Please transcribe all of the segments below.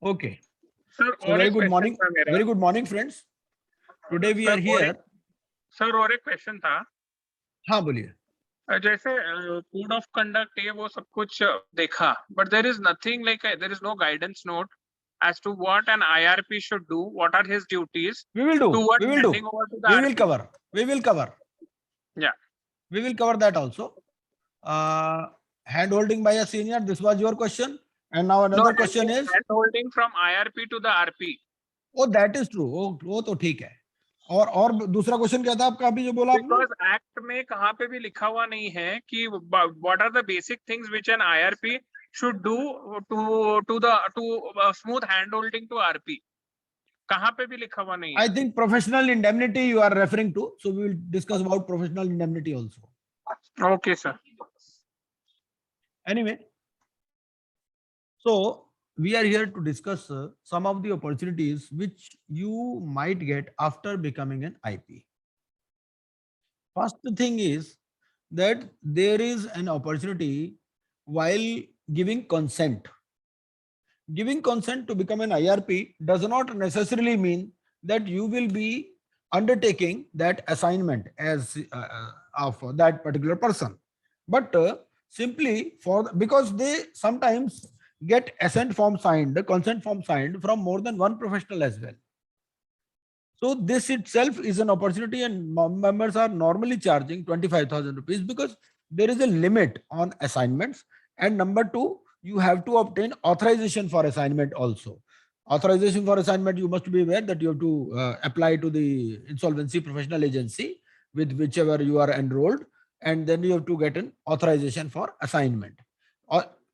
Okay. Sir So और very एक good question morning. था मेरा Very good morning, friends. Today we are here. Sir और एक क्वेश्चन था हाँ बोलिए. जैसे कोड ऑफ कंडक्ट है वो सब कुछ देखा but there is nothing like there is no guidance note as to what an IRP should do, what are his duties We will do. towards We will do. handing over to the We RP. will cover. We will cover. Yeah. We will cover that also. Hand holding by a senior. This was your question. And now another question is. Hand holding from IRP to the RP. Oh, that is true. वो तो ठीक है. और दूसरा question क्या था आपका अभी जो बोला आपने? Because एक्ट में कहाँ पे भी लिखा हुआ नहीं है कि what are the basic things which an IRP should do to smooth hand holding to RP. कहाँ पे भी लिखा हुआ नहीं है. I think professional indemnity you are referring to. So we will discuss about professional indemnity also. Okay, sir. Anyway, so we are here to discuss some of the opportunities which you might get after becoming an IP. First thing is that there is an opportunity while giving consent. Giving consent to become an IRP does not necessarily mean that you will be undertaking that assignment as of that particular person, but simply because they sometimes get assent form signed, the consent form signed from more than one professional as well. So this itself is an opportunity, and members are normally charging 25,000 rupees because there is a limit on assignments. And number two, you have to obtain authorization for assignment also. Authorization for assignment, you must be aware that you have to apply to the insolvency professional agency with whichever you are enrolled, and then you have to get an authorization for assignment.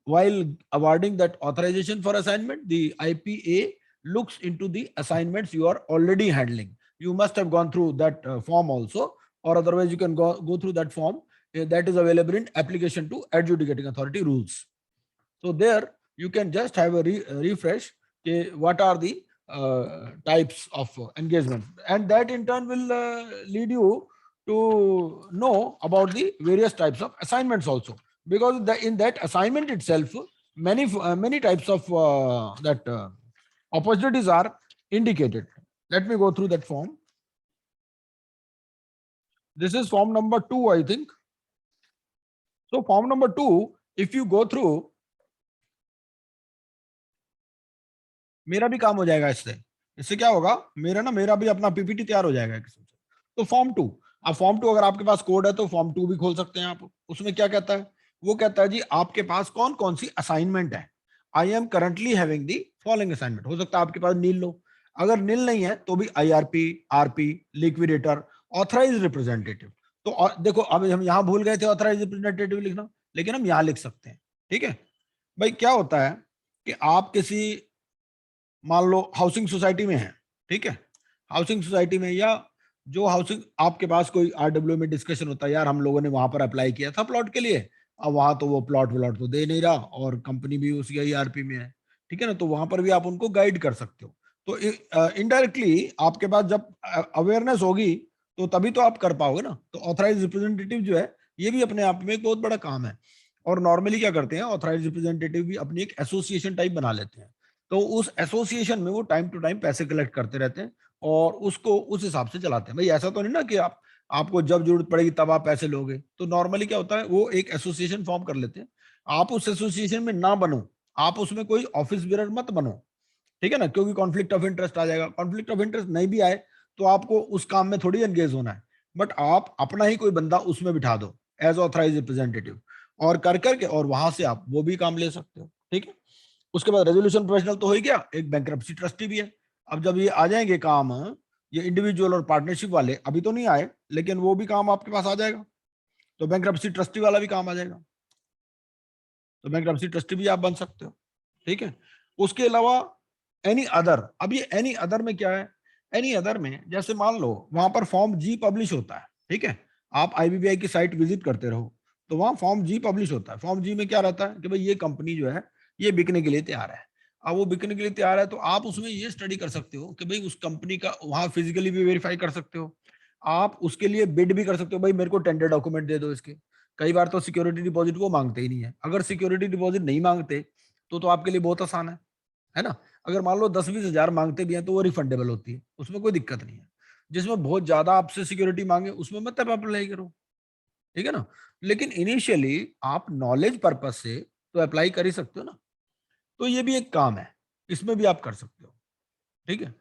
While awarding that authorization for assignment, the IPA looks into the assignments you are already handling. You must have gone through that form also, or otherwise you can go through that form that is available in application to adjudicating authority rules. So there you can just have a refresh. What are the types of engagement, and that in turn will lead you to know about the various types of assignments also, because in that assignment itself many types of that opportunities are indicated. Let me go through that form. This is form number 2, I think. So form number 2, if you go through, मेरा भी काम हो जाएगा इससे क्या होगा, मेरा भी अपना पीपीटी तैयार हो जाएगा किसी से. तो फॉर्म 2, अब फॉर्म 2 अगर आपके पास कोड है तो फॉर्म 2 भी खोल सकते हैं आप. उसमें क्या कहता है, वो कहता है जी आपके पास कौन कौन सी असाइनमेंट है. I am currently having the following assignment. हो सकता है आपके पास नील लो, अगर नील नहीं है तो भी IRP, RP, liquidator, authorised representative. तो देखो अब हम यहाँ भूल गए थे ऑथराइज रिप्रेजेंटेटिव लिखना, लेकिन हम यहाँ लिख सकते हैं. ठीक है भाई, क्या होता है कि आप किसी मान लो हाउसिंग सोसाइटी में है, ठीक है, हाउसिंग सोसाइटी में या जो हाउसिंग आपके पास कोई आरडब्ल्यू में डिस्कशन होता है, यार हम लोगों ने वहां पर अप्लाई किया था प्लॉट के लिए, अब वहां तो वो प्लॉट व्लॉट तो दे नहीं रहा और कंपनी भी उसी आईआरपी में है. ठीक है ना, तो वहां पर भी आप उनको गाइड कर सकते हो. तो इनडायरेक्टली आपके पास जब अवेयरनेस होगी तो तभी तो आप कर पाओगे ना. तो ऑथराइज रिप्रेजेंटेटिव जो है ये भी अपने आप में एक बहुत बड़ा काम है. और नॉर्मली क्या करते हैं, ऑथराइज रिप्रेजेंटेटिव भी अपनी एक एसोसिएशन टाइप बना लेते हैं. तो उस एसोसिएशन में वो टाइम टू टाइम पैसे कलेक्ट करते रहते हैं और उसको उस हिसाब से चलाते हैं. भाई ऐसा तो नहीं ना कि आपको जब जरूरत पड़ेगी तब आप पैसे लोगे. तो नॉर्मली क्या होता है, वो एक एसोसिएशन फॉर्म कर लेते हैं. आप उस एसोसिएशन में ना बनो, आप उसमें कोई ऑफिस बियर मत बनो. ठीक है ना, क्योंकि कॉन्फ्लिक्ट ऑफ इंटरेस्ट आ जाएगा. कॉन्फ्लिक्ट ऑफ इंटरेस्ट नहीं भी आए तो आपको उस काम में थोड़ी एंगेज होना है, बट आप अपना ही कोई बंदा उसमें बिठा दो एज ऑथराइज रिप्रेजेंटेटिव और कर करके और वहां से आप वो भी काम ले सकते हो. ठीक है, उसके बाद रेजोल्यूशन प्रोफेशनल तो हो ही गया, एक बैंक्रप्सी ट्रस्टी भी है. अब जब ये आ जाएंगे काम, ये इंडिविजुअल और पार्टनरशिप वाले अभी तो नहीं आए, लेकिन वो भी काम आपके पास आ जाएगा. तो बैंक्रप्सी ट्रस्टी वाला भी काम आ जाएगा, तो बैंक्रप्सी ट्रस्टी भी आप बन सकते हो. ठीक है, उसके अलावा एनी अदर. अब ये एनी अदर में क्या है, एनी अदर में जैसे मान लो वहां पर फॉर्म जी पब्लिश होता है. ठीक है, आप आईबीबीआई की साइट विजिट करते रहो तो वहां फॉर्म जी पब्लिश होता है. फॉर्म जी में क्या रहता है कि भाई ये कंपनी जो है ये बिकने के लिए तैयार है. अब वो बिकने के लिए तैयार है तो आप उसमें ये स्टडी कर सकते हो कि भाई उस कंपनी का वहां फिजिकली भी वेरीफाई कर सकते हो. आप उसके लिए बिड भी कर सकते हो, भाई मेरे को टेंडर डॉक्यूमेंट दे दो इसके. कई बार तो सिक्योरिटी डिपॉजिट वो मांगते ही नहीं है. अगर सिक्योरिटी डिपॉजिट नहीं मांगते तो आपके लिए बहुत आसान है ना. अगर मान लो 10-20 हजार मांगते भी हैं तो वो रिफंडेबल होती है, उसमें कोई दिक्कत नहीं है। जिसमें बहुत ज्यादा आपसे सिक्योरिटी मांगे उसमें मत आप अप्लाई करो, ठीक है ना। लेकिन इनिशियली आप नॉलेज पर्पज से तो अप्लाई कर ही सकते हो ना। तो ये भी एक काम है, इसमें भी आप कर सकते हो, ठीक है।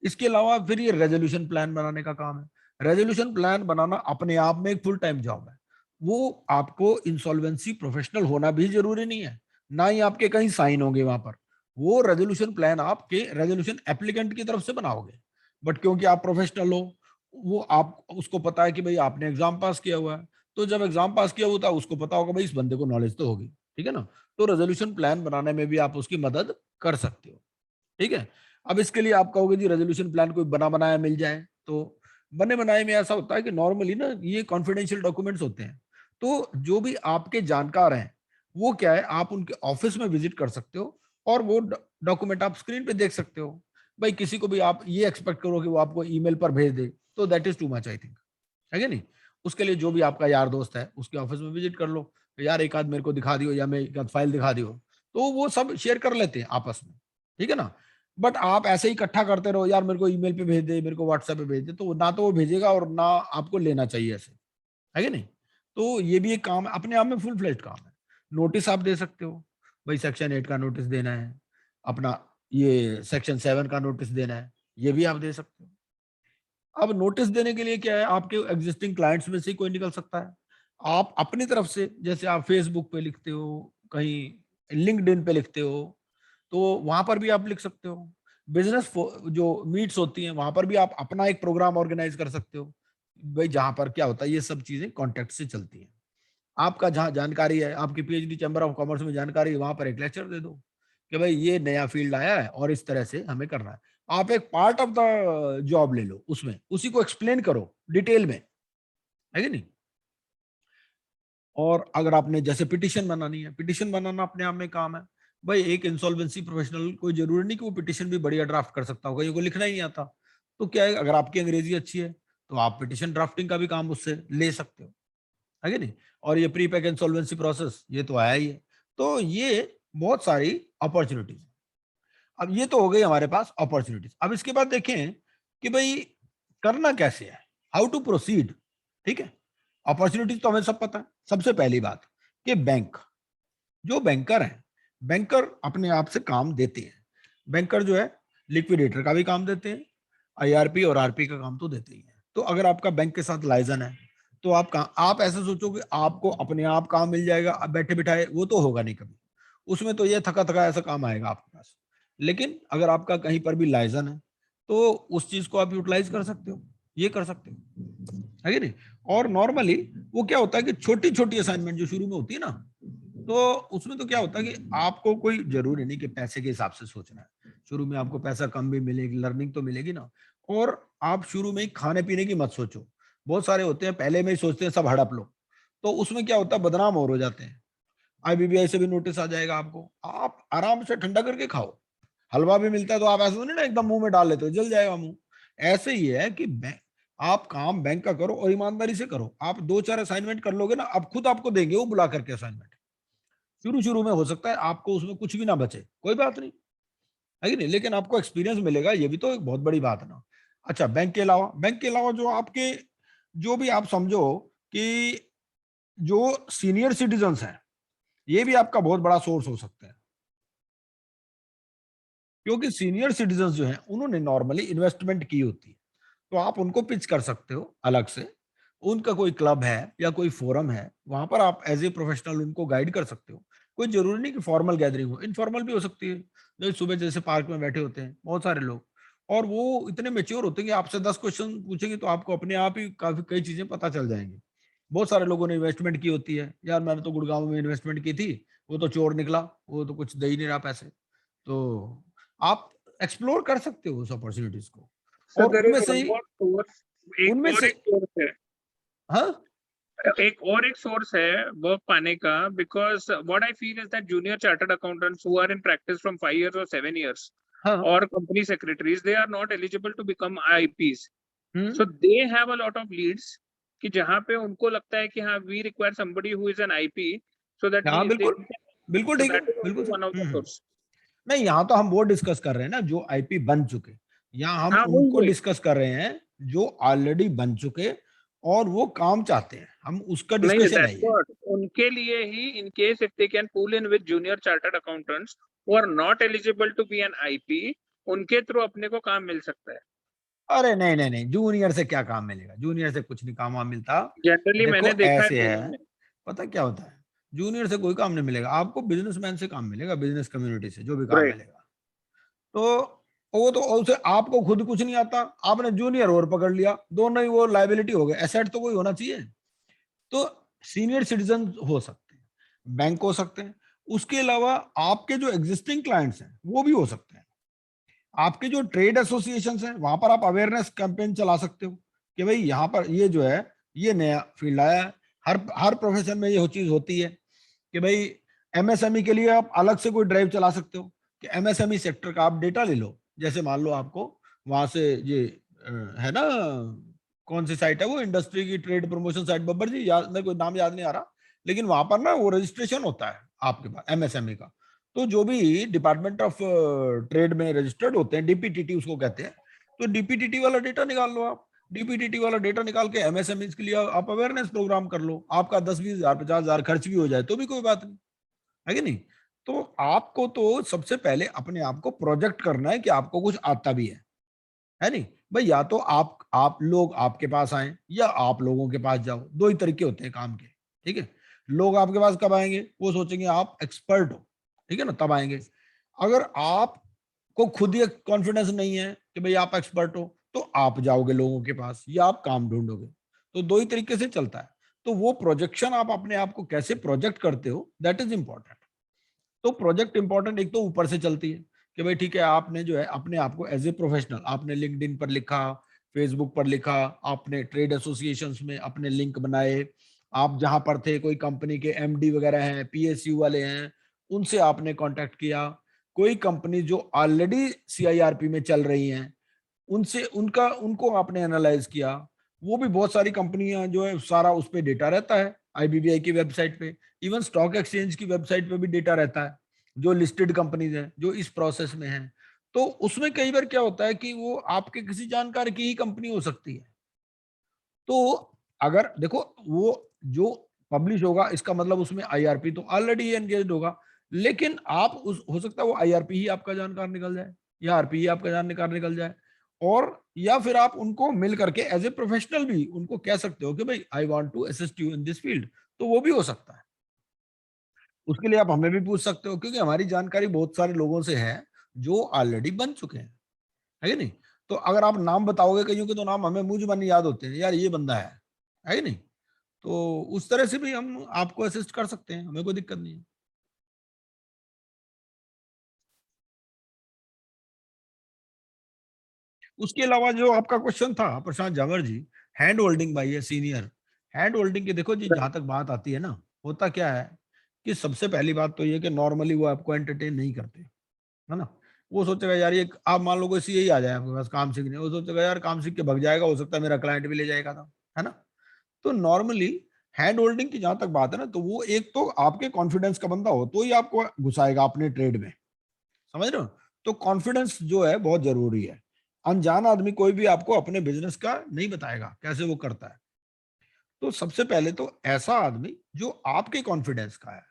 इसके अलावा फिर ये रेजोल्यूशन प्लान बनाने का काम है। रेजोल्यूशन प्लान बनाना अपने आप में एक फुल टाइम जॉब है। वो आपको इंसॉल्वेंसी प्रोफेशनल होना भी जरूरी नहीं है, ना ही आपके कहीं साइन होंगे वहां पर। वो रेजोल्यूशन प्लान आपके रेजोल्यूशन एप्लीकेंट की तरफ से बनाओगे। बट क्योंकि आप प्रोफेशनल हो, वो आप उसको पता है कि भाई आपने एग्जाम पास किया हुआ है, तो जब एग्जाम पास किया हुआ था उसको पता होगा भाई इस बंदे को नॉलेज तो होगी, ठीक है ना। तो रेजोल्यूशन प्लान बनाने में भी आप उसकी मदद कर सकते हो, ठीक है। अब इसके लिए आप कहोगे जी रेजोल्यूशन प्लान कोई बना बनाया मिल जाए, तो बने बनाए में ऐसा होता है कि नॉर्मली ना ये कॉन्फिडेंशियल डॉक्यूमेंट्स होते हैं। तो जो भी आपके जानकार हैं, वो क्या है, आप उनके ऑफिस में विजिट कर सकते हो और वो डॉक्यूमेंट आप स्क्रीन पे देख सकते हो। भाई किसी को भी आप ये एक्सपेक्ट करो कि वो आपको ईमेल पर भेज दे, तो that is too much I think, है कि नहीं। उसके लिए जो भी आपका यार दोस्त है उसके ऑफिस में विजिट कर लो, यार एक आध मेरे को दिखा दियो या मैं एक आध फाइल दिखा दियो, तो वो सब शेयर कर लेते हैं आपस में, ठीक है ना। बट आप ऐसे ही इकट्ठा करते रहो, यार मेरे को ईमेल पे भेज दे, मेरे को व्हाट्सएप पे भेज दे, तो ना तो वो भेजेगा और ना आपको लेना चाहिए ऐसे, है कि नहीं। तो ये भी एक काम है, अपने आप में फुल फ्लेज काम है। नोटिस आप दे सकते हो, भाई सेक्शन 8 का नोटिस देना है, अपना ये सेक्शन 7 का नोटिस देना है, ये भी आप दे सकते हो। अब नोटिस देने के लिए क्या है, आपके एग्जिस्टिंग क्लाइंट्स में से ही कोई निकल सकता है। आप अपनी तरफ से, जैसे आप फेसबुक पे लिखते हो, कहीं लिंक्डइन पे लिखते हो, तो वहां पर भी आप लिख सकते हो। बिजनेस जो मीट्स होती हैं वहां पर भी आप अपना एक प्रोग्राम ऑर्गेनाइज कर सकते हो। भाई जहां पर क्या होता है, ये सब चीजें कॉन्टेक्ट से चलती हैं। आपका जहाँ जानकारी है, आपकी पीएचडी चैम्बर ऑफ कॉमर्स में जानकारी है, वहां पर एक लेक्चर दे दो कि भाई ये नया फील्ड आया है और इस तरह से हमें करना है। आप एक पार्ट ऑफ द जॉब ले लो, उसमें उसी को एक्सप्लेन करो डिटेल में, है कि नहीं। और अगर आपने जैसे पिटिशन बनानी है, पिटिशन बनाना अपने आप में काम है। भाई एक इंसॉल्वेंसी प्रोफेशनल कोई जरूरी नहीं कि वो पिटिशन भी बढ़िया ड्राफ्ट कर सकता होगा, ये को लिखना ही नहीं आता। तो क्या है, अगर आपकी अंग्रेजी अच्छी है तो आप पिटिशन ड्राफ्टिंग का भी काम उससे ले सकते हो, है कि नहीं। और ये प्री पैक इंसॉल्वेंसी प्रोसेस ये तो आया ही है। तो ये बहुत सारी अपॉर्चुनिटीज। अब ये तो हो गई हमारे पास अपॉर्चुनिटीज। अब इसके बाद देखें कि भाई करना कैसे है, हाउ टू प्रोसीड, ठीक है। अपॉर्चुनिटीज तो हमें सब पता है। सबसे पहली बात कि बैंक, जो बैंकर हैं, बैंकर अपने आप से काम देते हैं। बैंकर जो है लिक्विडेटर का भी काम देते हैं, आईआरपी और आरपी का काम तो देते ही हैं। तो अगर आपका बैंक के साथ लाइजन है, तो आप ऐसे सोचो कि आपको अपने आप काम मिल जाएगा अब बैठे बिठाए, वो तो होगा नहीं कभी। उसमें तो ये थका थका ऐसा काम आएगा आपके पास। लेकिन अगर आपका कहीं पर भी लाइजन है, तो उस चीज को आप यूटिलाइज कर सकते हो, ये कर सकते हो, है कि नहीं। और नॉर्मली वो क्या होता है कि छोटी छोटी असाइनमेंट जो शुरू में होती है ना, तो उसमें तो क्या होता है कि आपको कोई जरूरी नहीं कि पैसे के हिसाब से सोचना है। शुरू में आपको पैसा कम भी मिलेगी, लर्निंग तो मिलेगी ना। और आप शुरू में ही खाने पीने की मत सोचो। बहुत सारे होते हैं पहले में ही सोचते हैं सब हड़प लो, तो उसमें क्या होता है, बदनाम और हो जाते हैं। आईबीबीआई से भी नोटिस आ जाएगा आपको। आप आराम से ठंडा करके खाओ। हलवा भी मिलता है तो आप ऐसा तो नहीं ना एकदम मुंह में डाल लेते हो, जल जाएगा मुंह। ऐसे ही है कि आप काम बैंक का करो और ईमानदारी से करो। आप 2-4 असाइनमेंट कर लोगे ना, अब खुद आपको देंगे वो बुला करके असाइनमेंट। शुरू शुरू में हो सकता है आपको उसमें कुछ भी ना बचे, कोई बात नहीं, है कि नहीं, लेकिन आपको एक्सपीरियंस मिलेगा, ये भी तो एक बहुत बड़ी बात है ना। अच्छा, बैंक के अलावा जो आपके, जो भी आप समझो कि जो सीनियर सिटीजन्स हैं, ये भी आपका बहुत बड़ा सोर्स हो सकते हैं। क्योंकि सीनियर सिटीजन्स जो हैं उन्होंने नॉर्मली इन्वेस्टमेंट की होती है, तो आप उनको पिच कर सकते हो अलग से। उनका कोई क्लब है या कोई फोरम है, वहां पर आप एज ए प्रोफेशनल उनको गाइड कर सकते हो। कोई जरूरी नहीं कि फॉर्मल गैदरिंग हो, इनफॉर्मल भी हो सकती है। जैसे सुबह जैसे पार्क में बैठे होते हैं बहुत सारे लोग, और वो इतने मेच्योर होते हैं कि आपसे 10 क्वेश्चन पूछेंगे तो आपको अपने आप ही काफी कई चीजें पता चल जाएंगी। बहुत सारे लोगों ने इन्वेस्टमेंट की होती है, यार मैंने तो गुड़गांव में इन्वेस्टमेंट की थी, वो तो चोर निकला, वो तो कुछ दे ही नहीं रहा पैसे। तो आप एक्सप्लोर कर सकते हो उस अपॉर्चुनिटीज को। So और there is one more source, एक उनमें और से एक source है, हाँ एक और एक source है वर्क पाने का, because what I feel is that junior chartered accountants who are in practice from 5 years or 7 years हाँ or company secretaries, they are not eligible to become IPs. Hmm So they have a lot of leads कि जहाँ पे उनको लगता है कि हाँ we require somebody who is an IP so that हाँ we they बिल्कुल बिल्कुल so ठीक है, that is बिल्कुल also सही। one of the source. नहीं, यहाँ तो हम वो डिस्कस कर रहे हैं ना जो आईपी बन चुके, यहाँ हम हाँ वही उनको वही डिस्कस कर रहे हैं जो ऑलरेडी बन चुके और वो काम चाहते हैं, हम उसका नहीं नहीं, डिस्कशन है दैट्स ये। व्हाट उनके लिए ही, in case if they can pull in with junior chartered accountants who are not eligible to be an IP, उनके थ्रू अपने को काम मिल सकता है। अरे नहीं नहीं नहीं, जूनियर से क्या काम मिलेगा, जूनियर से कुछ नहीं काम वाम मिलता। जनरली मैंने देखो देखा है ऐसे पुणे है, में। पता क्या होता है, जूनियर से कोई काम नहीं मिलेगा आपको, बिजनेसमैन से काम मिलेगा, बिजनेस कम्युनिटी से जो भी काम राइट। मिलेगा। तो वो तो उसे, आपको खुद कुछ नहीं आता, आपने जूनियर और पकड़ लिया, दोनों ही वो लाइबिलिटी हो गए, एसेट तो कोई होना चाहिए। तो सीनियर सिटीजन हो सकते हैं, बैंक हो सकते हैं, उसके अलावा आपके जो एग्जिस्टिंग क्लाइंट्स हैं वो भी हो सकते हैं, आपके जो ट्रेड एसोसिएशन हैं वहां पर आप अवेयरनेस कैंपेन चला सकते हो कि भाई यहाँ पर ये जो है ये नया फील्ड आया है। हर हर प्रोफेशन में ये चीज होती है कि भाई एमएसएमई के लिए आप अलग से कोई ड्राइव चला सकते हो कि एमएसएमई सेक्टर का आप डेटा ले लो। जैसे मान लो आपको वहां से ये है ना, कौन सी साइट है वो, इंडस्ट्री की ट्रेड प्रमोशन साइट, बब्बर जी याद, मेरे को नाम याद नहीं आ रहा, लेकिन वहां पर ना वो रजिस्ट्रेशन होता है आपके पास एमएसएमई का। तो जो भी डिपार्टमेंट ऑफ ट्रेड में रजिस्टर्ड होते हैं, डीपीटीटी उसको कहते हैं, तो डीपीटीटी वाला डेटा निकाल लो आप, डीपीटीटी वाला डेटा निकाल के एमएसएमई के लिए आप अवेयरनेस प्रोग्राम कर लो, आपका 10-20 हजार 50 हजार खर्च भी हो जाए तो भी कोई बात नहीं, है कि नहीं। तो आपको तो सबसे पहले अपने आप को प्रोजेक्ट करना है कि आपको कुछ आता भी है नहीं भाई, या तो आप लोग आपके पास आए या आप लोगों के पास जाओ, दो ही तरीके होते हैं काम के, ठीक है। लोग आपके पास कब आएंगे, वो सोचेंगे आप एक्सपर्ट हो, ठीक है ना, तब आएंगे। अगर आपको खुद ही कॉन्फिडेंस नहीं है कि भाई आप एक्सपर्ट हो, तो आप जाओगे लोगों के पास या आप काम ढूंढोगे, तो दो ही तरीके से चलता है। तो वो प्रोजेक्शन आप अपने आप को कैसे प्रोजेक्ट करते हो, दैट इज इंपॉर्टेंट। तो प्रोजेक्ट इंपॉर्टेंट एक तो ऊपर से चलती है कि भाई ठीक है, आपने जो है अपने आप को एज ए प्रोफेशनल आपने लिंक्डइन पर लिखा, फेसबुक पर लिखा, आपने ट्रेड एसोसिएशंस में अपने लिंक बनाए, आप जहां पर थे कोई कंपनी के एमडी वगैरह हैं, पीएसयू वाले हैं, उनसे आपने कांटेक्ट किया, कोई कंपनी जो ऑलरेडी सीआईआरपी में चल रही हैं उनसे उनका उनको आपने एनालाइज किया। वो भी बहुत सारी कंपनियां जो है सारा उस पे डेटा रहता है, आईबीबीआई की वेबसाइट पे, इवन स्टॉक एक्सचेंज की वेबसाइट पे भी डेटा रहता है, जो लिस्टेड कंपनीज हैं जो इस प्रोसेस में हैं। तो उसमें कई बार क्या होता है कि वो आपके किसी जानकार की ही कंपनी हो सकती है। तो अगर देखो वो जो पब्लिश होगा इसका मतलब उसमें आईआरपी तो ऑलरेडी एंगेज्ड होगा, लेकिन आप उस हो सकता है वो आईआरपी ही आपका जानकार निकल जाए या आरपी ही आपका जानकार निकल जाए, और या फिर आप उनको मिल करके एज ए प्रोफेशनल भी उनको कह सकते हो कि भाई I want to assist you in this field, तो वो भी हो सकता है। उसके लिए आप हमें भी पूछ सकते हो क्योंकि हमारी जानकारी बहुत सारे लोगों से है जो ऑलरेडी बन चुके हैं, है कि नहीं। तो अगर आप नाम बताओगे कईयों के तो नाम हमें मुंह जुबानी याद होते हैं, यार ये बंदा है कि नहीं। तो उस तरह से भी हम आपको असिस्ट कर सकते हैं, हमें कोई दिक्कत नहीं है। उसके अलावा जो आपका क्वेश्चन था Prashant Javar ji, hand holding by a senior, hand holding की देखो जी जहां तक बात आती है ना, होता क्या है कि सबसे पहली बात तो ये कि नॉर्मली वो आपको एंटरटेन नहीं करते, है ना। वो सोचेगा यार ये, आप मान लो कोई सीए ही आ जाए आपके पास काम सीखने, वो सोचेगा यार काम सीख के भग जाएगा, हो सकता है मेरा क्लाइंट भी ले जाएगा था, है ना। तो नॉर्मली हैंड होल्डिंग की जहां तक बात है ना, तो वो एक तो आपके कॉन्फिडेंस का बंदा हो तो ही आपको घुसाएगा अपने ट्रेड में, समझ रहे हो। तो कॉन्फिडेंस जो है बहुत जरूरी है। अनजान आदमी कोई भी आपको अपने बिजनेस का नहीं बताएगा कैसे वो करता है। तो सबसे पहले तो ऐसा आदमी जो आपके कॉन्फिडेंस का है,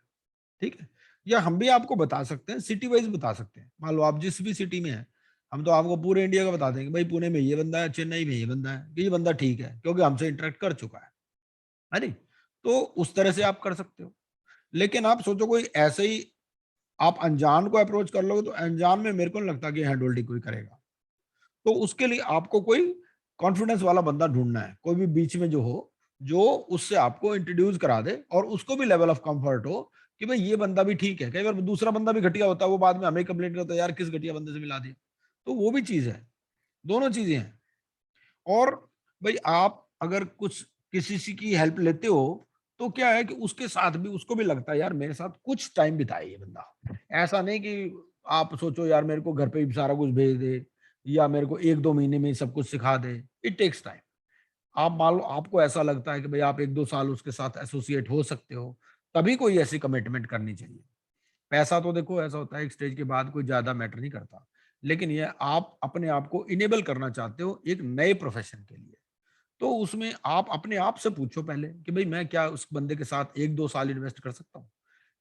ठीक है। या हम भी आपको बता सकते हैं, सिटी वाइज बता सकते हैं, मान लो आप जिस भी सिटी में है, हम तो आपको पूरे इंडिया का बता देंगे भाई पुणे में ये बंदा है, चेन्नई में ये बंदा है, ये बंदा ठीक है क्योंकि हमसे इंटरेक्ट कर चुका है नहीं। तो उस तरह से आप कर सकते हो। लेकिन आप सोचो कोई ऐसे ही आप अनजान को अप्रोच कर लोगे, तो अनजान में मेरे को नहीं लगता कि हैंड होल्डिंग कोई करेगा। तो उसके लिए आपको कोई कॉन्फिडेंस वाला बंदा ढूंढना है, कोई भी बीच में जो हो, जो उससे आपको इंट्रोड्यूस करा दे और उसको भी लेवल ऑफ कंफर्ट हो कि भाई ये बंदा भी ठीक है। कई बार दूसरा बंदा भी घटिया होता है, वो बाद में हमें कंप्लेंट करता है यार किस घटिया बंदे से मिला दिया। तो वो भी चीज है, दोनों चीजें हैं। और भाई आप अगर कुछ किसी से की हेल्प लेते हो, तो क्या है कि उसके साथ भी उसको भी लगता है यार मेरे साथ कुछ टाइम बिताए ये बंदा। ऐसा नहीं कि आप सोचो यार मेरे को घर पे ही सारा कुछ भेज दे या मेरे को 1-2 महीने में ही सब कुछ सिखा दे। It takes time. आप मान लो आपको ऐसा लगता है कि भाई आप 1-2 साल उसके साथ एसोसिएट हो सकते हो, तभी कोई ऐसी कमिटमेंट करनी चाहिए। पैसा तो देखो ऐसा होता है एक स्टेज के बाद कोई ज्यादा मैटर नहीं करता, लेकिन ये आप अपने आप को इनेबल करना चाहते हो एक नए प्रोफेशन के लिए, तो उसमें आप अपने आप से पूछो पहले कि भाई मैं क्या उस बंदे के साथ 1-2 साल इन्वेस्ट कर सकता हूँ।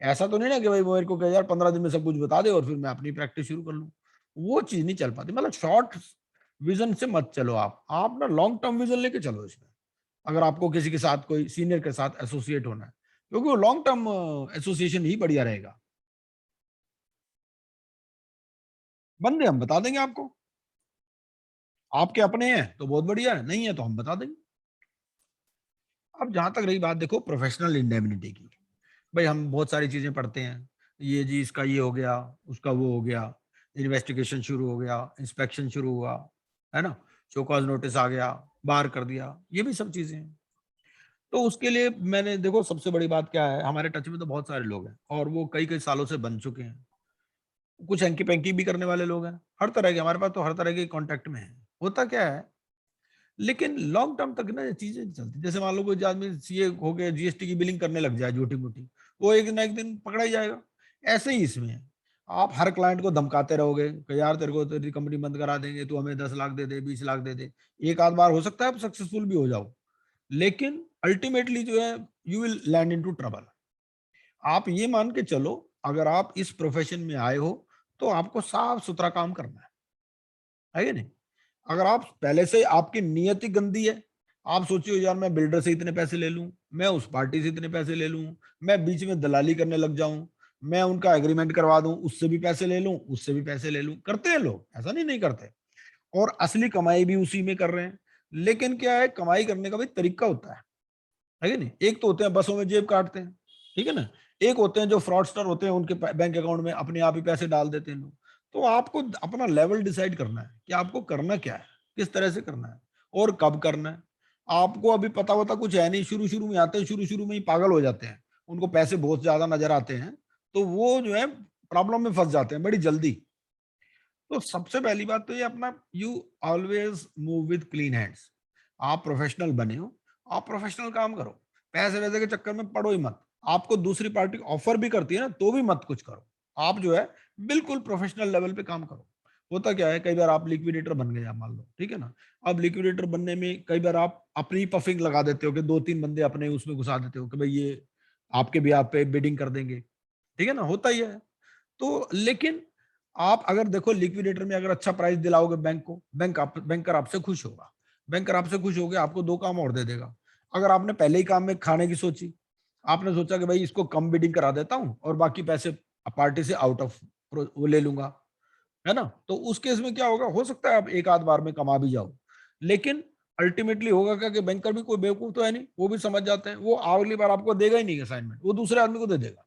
ऐसा तो नहीं ना कि भाई वो मेरे को कहे यार 15 दिन में सब कुछ बता दे और फिर मैं अपनी प्रैक्टिस शुरू कर लूँ। वो चीज़ नहीं चल पाती। मतलब शॉर्ट विज़न से मत चलो आप। आप ना लॉन्ग टर्म विज़न लेके चलो इसमें। अगर आपको किसी के साथ कोई सीनियर के साथ एसोसिएट होना है, क्योंकि वो लॉन्ग टर्म एसोसिएशन ही बढ़िया रहेगा। बंदे हम बता देंगे आपको। आपके अपने हैं तो बहुत बढ़िया है, नहीं है तो हम बता देंगे। अब जहाँ तक रही बात देखो प्रोफेशनल इंडेमनिटी की, भाई हम बहुत सारी चीज़ें पढ़ते हैं। ये जी इसका ये हो गया, उसका वो हो गया, इन्वेस्टिगेशन शुरू हो गया, इंस्पेक्शन शुरू हुआ, है ना? शो कॉज़ नोटिस आ गया, बाहर कर दिया, ये भी सब चीज़ें हैं। तो उसके लिए मैंने देखो सबसे बड़ी बात क्या है, हमारे टच में तो बहुत सारे लोग हैं और वो कई-कई सालों से बन चुके हैं। कुछ हैंकी-पैंकी भी करने वाले लोग हैं। हर तरह के हमारे पास तो हर तरह के कॉन्टैक्ट में हैं। होता क्या है, लेकिन लॉन्ग टर्म तक ना ये चीज़ें नहीं चलती। जैसे मान लो कोई आदमी सीए हो के जीएसटी की बिलिंग करने लग जाए झूठी-मूठी, वो एक ना एक दिन पकड़ा ही जाएगा। ऐसे ही इसमें है। आप हर क्लाइंट को धमकाते रहोगे कि यार तेरे को तेरी कंपनी बंद करा देंगे, तू हमें 10 लाख दे दे, 20 लाख दे दे। एक आध बार हो सकता है आप सक्सेसफुल भी हो जाओ, लेकिन अल्टीमेटली जो है you will land into trouble. आप ये मान के चलो, अगर आप इस प्रोफ़ेशन में आए हो, तो आपको साफ-सुथरा काम करना है कि नहीं? अगर आप पहले से आपकी नियत ही गंदी है, आप सोचिए यार मैं बिल्डर से इतने पैसे ले लूँ, मैं उस पार्टी से इतने पैसे ले लूँ, मैं बीच में दलाली करने लग जाऊँ, मैं उनका एग्रीमेंट करवा दूँ, उससे भी पैसे ले लूँ, उससे भी पैसे ले लूँ। करते हैं लोग, ऐसा नहीं नहीं करते और असली कमाई भी उसी में कर रहे हैं। लेकिन क्या है कमाई करने का भी तरीका होता है कि नहीं? एक तो होते हैं बसों में जेब काटते हैं, ठीक है ना? एक होते हैं जो फ्रॉडस्टर होते हैं उनके बैंक अकाउंट में अपने आप ही पैसे डाल देते हैं लोग। तो आपको अपना लेवल डिसाइड करना है कि आपको करना क्या है, किस तरह से करना है और कब करना है। आपको अभी पता वता कुछ है नहीं, शुरू-शुरू में आते हैं, शुरू-शुरू में ही पागल हो जाते हैं। उनको पैसे बहुत ज़्यादा नज़र आते हैं, तो वो जो है प्रॉब्लम में फँस जाते हैं बड़ी जल्दी। तो सबसे पहली बात तो ये अपना you always move with clean hands. आप प्रोफेशनल बने हो, आप प्रोफेशनल काम करो। पैसे वैसे के चक्कर में पड़ो ही मत। आपको दूसरी पार्टी ऑफर भी करती है ना तो भी मत कुछ करो। आप जो है बिल्कुल प्रोफेशनल लेवल पे काम करो। होता क्या है कई बार आप लिक्विडेटर बन गए आप मान लो ठीक है ना। अब लिक्विडेटर बनने में कई बार आप अपनी पफिंग लगा देते हो कि 2-3 बंदे अपने उसमें घुसा देते हो कि भाई ये आपके भी आप पे बिडिंग कर देंगे। ठीक है ना? होता ही है। तो लेकिन आप अगर देखो लिक्विडेटर में अगर अच्छा प्राइस दिलाओगे बैंक को, बैंकर आपसे खुश होगा। बैंकर आपसे खुश हो गया, आपको 2 काम और दे देगा। अगर आपने पहले ही काम में खाने की सोची, आपने सोचा कि भाई इसको कम बिडिंग करा देता हूँ और बाकी पैसे पार्टी से आउट ऑफ वो ले लूँगा, है ना? तो उस केस में क्या होगा, हो सकता है आप एक आध बार में कमा भी जाओ। लेकिन अल्टीमेटली होगा क्या कि बैंकर भी कोई बेवकूफ तो है नहीं, वो भी समझ जाते हैं, वो अगली बार आपको देगा ही नहीं असाइनमेंट, वो दूसरे आदमी को दे देगा।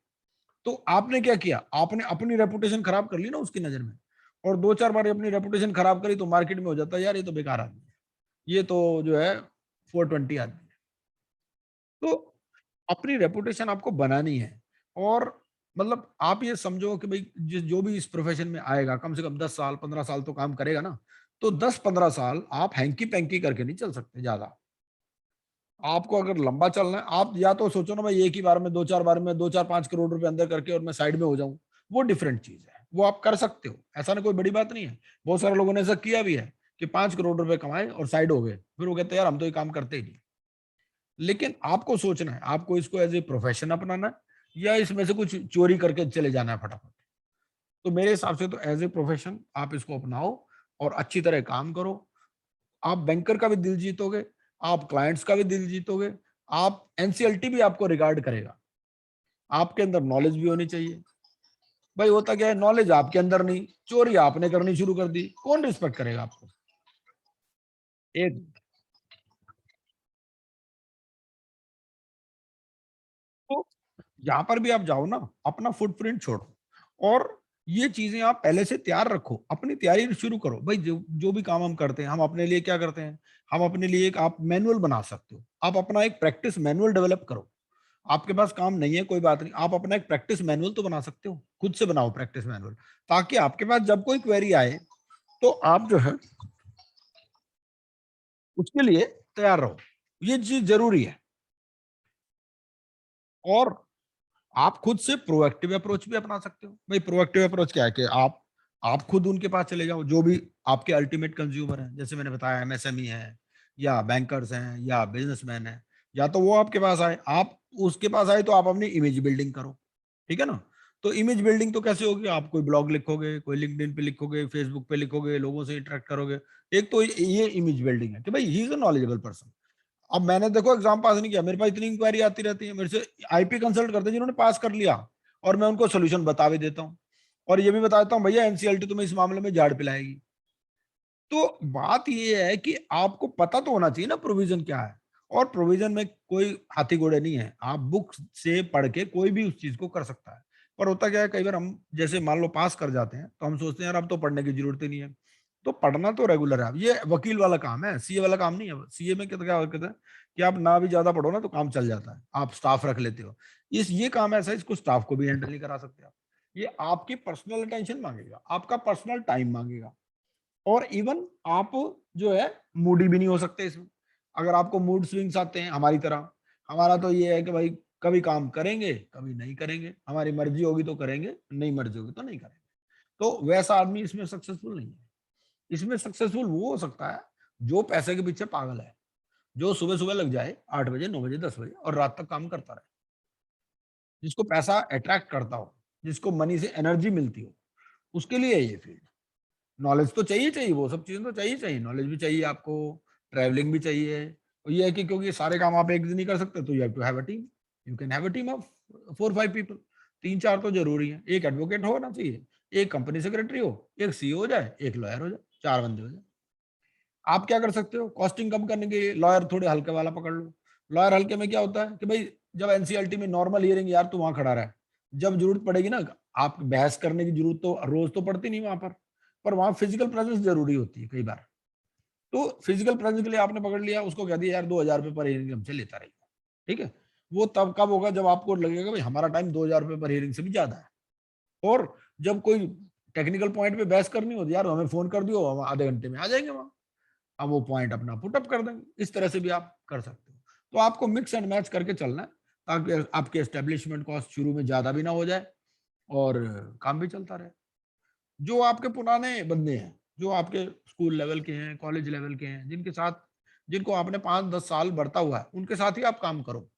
तो आपने क्या किया? आपने अपनी रेपुटेशन खराब कर ली ना उसकी नज़र में और 2-4 बार अपनी रेपुटेशन खराब करी तो मार्केट में हो जाता है यार ये तो बेकार आदमी है। ये तो जो है 420 आदमी है। तो अपनी रेपुटेशन आपको बनानी है और मतलब आप ये समझो कि भाई जो भी इस प्रोफेशन में आएगा कम से कम 10 साल 15 साल तो काम करेगा ना। तो 10-15 साल आप हैंकी-पैंकी करके नहीं चल सकते ज़्यादा। आपको अगर लंबा चलना है, आप या तो सोचो ना भाई एक ही बार में 2-4 बार में 2-4-5 करोड़ रुपए अंदर करके और मैं साइड में हो जाऊँ, वो डिफरेंट चीज़ है। वो आप कर सकते हो, ऐसा ना कोई बड़ी बात नहीं है। बहुत सारे लोगों ने ऐसा किया भी है कि 5 करोड़ रुपए कमाए और साइड हो गए। फिर वो कहते हैं यार हम तो ये काम करते ही नहीं। लेकिन आपको सोचना है, आपको इसको एज़ ए प्रोफेशन अपनाना है या इसमें से कुछ चोरी करके चले जाना है फटाफट। तो मेरे हिसाब से तो एज़ ए प्रोफेशन आप इसको अपनाओ और अच्छी तरह काम करो। आप बैंकर का भी दिल जीतोगे, आप क्लाइंट्स का भी दिल जीतोगे, आप एनसीएलटी भी आपको रिगार्ड करेगा। आपके अंदर नॉलेज भी होनी चाहिए। भाई होता क्या है नॉलेज आपके अंदर नहीं, चोरी आपने करनी शुरू कर दी, कौन रिस्पेक्ट करेगा आपको? एक तो यहाँ पर भी आप जाओ ना, अपना फुटप्रिंट छोड़ो और ये चीज़ें आप पहले से तैयार रखो, अपनी तैयारी शुरू करो। भाई जो जो भी काम हम करते हैं, हम अपने लिए क्या करते हैं? हम अपने लिए एक आप मैनुअल बना सकते हो। आप अपना एक प्रैक्टिस मैनुअल डेवलप करो। आपके पास काम नहीं है कोई बात नहीं, आप अपना एक प्रैक्टिस मैनुअल तो बना सकते हो। खुद से बनाओ प्रैक्टिस मैनुअल, ताकि आपके पास जब कोई क्वेरी आए, तो आप जो है उसके लिए तैयार रहो। ये चीज़ ज़रूरी है और आप खुद से प्रोएक्टिव अप्रोच भी अपना सकते हो। भाई प्रोएक्टिव अप्रोच क्या है कि आप खुद उनके पास चले जाओ, जो भी आपके अल्टीमेट कंज्यूमर हैं, जैसे मैंने बताया एमएसएमई है या बैंकर्स हैं या बिजनेसमैन है, या तो वो आपके पास आए, आप उसके पास आए तो आप अपनी इमेज बिल्डिंग करो, ठीक है ना? तो इमेज बिल्डिंग तो कैसे होगी? आप कोई ब्लॉग लिखोगे, कोई लिंक्डइन पे लिखोगे, फेसबुक पे लिखोगे, लोगों से इंटरेक्ट करोगे। एक तो ये इमेज बिल्डिंग है कि भाई he is a knowledgeable person. अब मैंने देखो एग्जाम पास नहीं किया, मेरे पास इतनी इंक्वायरी आती रहती है, मेरे से आईपी कंसल्ट करते हैं जिन्होंने पास कर लिया, और मैं उनको सोल्यूशन बता भी देता हूँ, और ये भी बताता हूँ भैया एनसीईआरटी तुम्हें इस मामले में झाड़ पिलाएगी। तो बात ये है कि आपको पता तो होना चाहिए ना प्रोविजन क्या है, और प्रोविजन में कोई हाथी घोड़े नहीं है, आप बुक से पढ़ के कोई भी उस चीज को कर सकता है। पर होता क्या है, कई बार हम जैसे मान लो पास कर जाते हैं तो हम सोचते हैं यार अब तो पढ़ने की जरूरत ही नहीं है। तो पढ़ना तो रेगुलर है, अब ये वकील वाला काम है, सीए वाला काम नहीं है। सीए में क्या कहते हैं कि आप ना भी ज्यादा पढ़ो ना तो काम चल जाता है, आप स्टाफ रख लेते हो। ये काम ऐसा है, इसको स्टाफ को भी हैंडल नहीं करा सकते आप। ये आपकी पर्सनल अटेंशन मांगेगा, आपका पर्सनल टाइम मांगेगा, और इवन आप जो है मूडी भी नहीं हो सकते इसमें। अगर आपको मूड स्विंग्स आते हैं हमारी तरह, हमारा तो ये है कि भाई कभी काम करेंगे कभी नहीं करेंगे, हमारी मर्जी होगी तो करेंगे, नहीं मर्जी होगी तो नहीं करेंगे। तो वैसा आदमी इसमें सक्सेसफुल नहीं है। इसमें सक्सेसफुल वो हो सकता है जो पैसे के पीछे पागल है, जो सुबह सुबह लग जाए 8 बजे 9 बजे 10 बजे और रात तक काम करता रहे, जिसको पैसा अट्रैक्ट करता हो, जिसको मनी से एनर्जी मिलती हो, उसके लिए है ये फील्ड। नॉलेज तो चाहिए चाहिए, वो सब चीजें तो चाहिए चाहिए, नॉलेज भी चाहिए आपको, ट्रैवलिंग भी चाहिए। और ये है कि क्योंकि सारे काम आप एक दिन नहीं कर सकते, तो you have to have a team. You can have a team of 4-5 people. 3-4 तो जरूरी है, एक एडवोकेट होना चाहिए, एक कंपनी सेक्रेटरी हो, एक सीईओ हो जाए, एक लॉयर हो जाए, 4 बंदे हो जाए। आप क्या कर सकते हो, कॉस्टिंग कम करने के लिए लॉयर थोड़े हल्के वाला पकड़ लो। लॉयर हल्के में क्या होता है कि भाई जब एनसीईआरटी में नॉर्मल हियरिंग, यार तू वहां खड़ा रहा है, जब जरूरत पड़ेगी ना, आप बहस करने की जरूरत तो रोज तो पड़ती नहीं वहां पर वहां फिजिकल प्रेजेंस जरूरी होती है कई बार। तो फिजिकल प्रेजेंस के लिए आपने पकड़ लिया, उसको कह दिया यार 2,000 रुपये पर हियरिंग हमसे लेता रहेगा, ठीक है? वो तब कब होगा जब आपको लगेगा भाई हमारा टाइम 2,000 रुपये पर हियरिंग से भी ज्यादा है। और जब कोई टेक्निकल पॉइंट पे बहस करनी होती है, यार हमें फोन कर दियो, हम आधे घंटे में आ जाएंगे वहां, अब वो पॉइंट अपना पुट अप कर देंगे। इस तरह से भी आप कर सकते हो। तो आपको मिक्स एंड मैच करके चलना है, ताकि आपके एस्टेब्लिशमेंट कॉस्ट शुरू में ज्यादा भी ना हो जाए और काम भी चलता रहे। जो आपके पुराने बंदे हैं, जो आपके स्कूल लेवल के हैं, कॉलेज लेवल के हैं, जिनके साथ जिनको आपने 5-10 साल बढ़ता हुआ है, उनके साथ ही आप काम करो।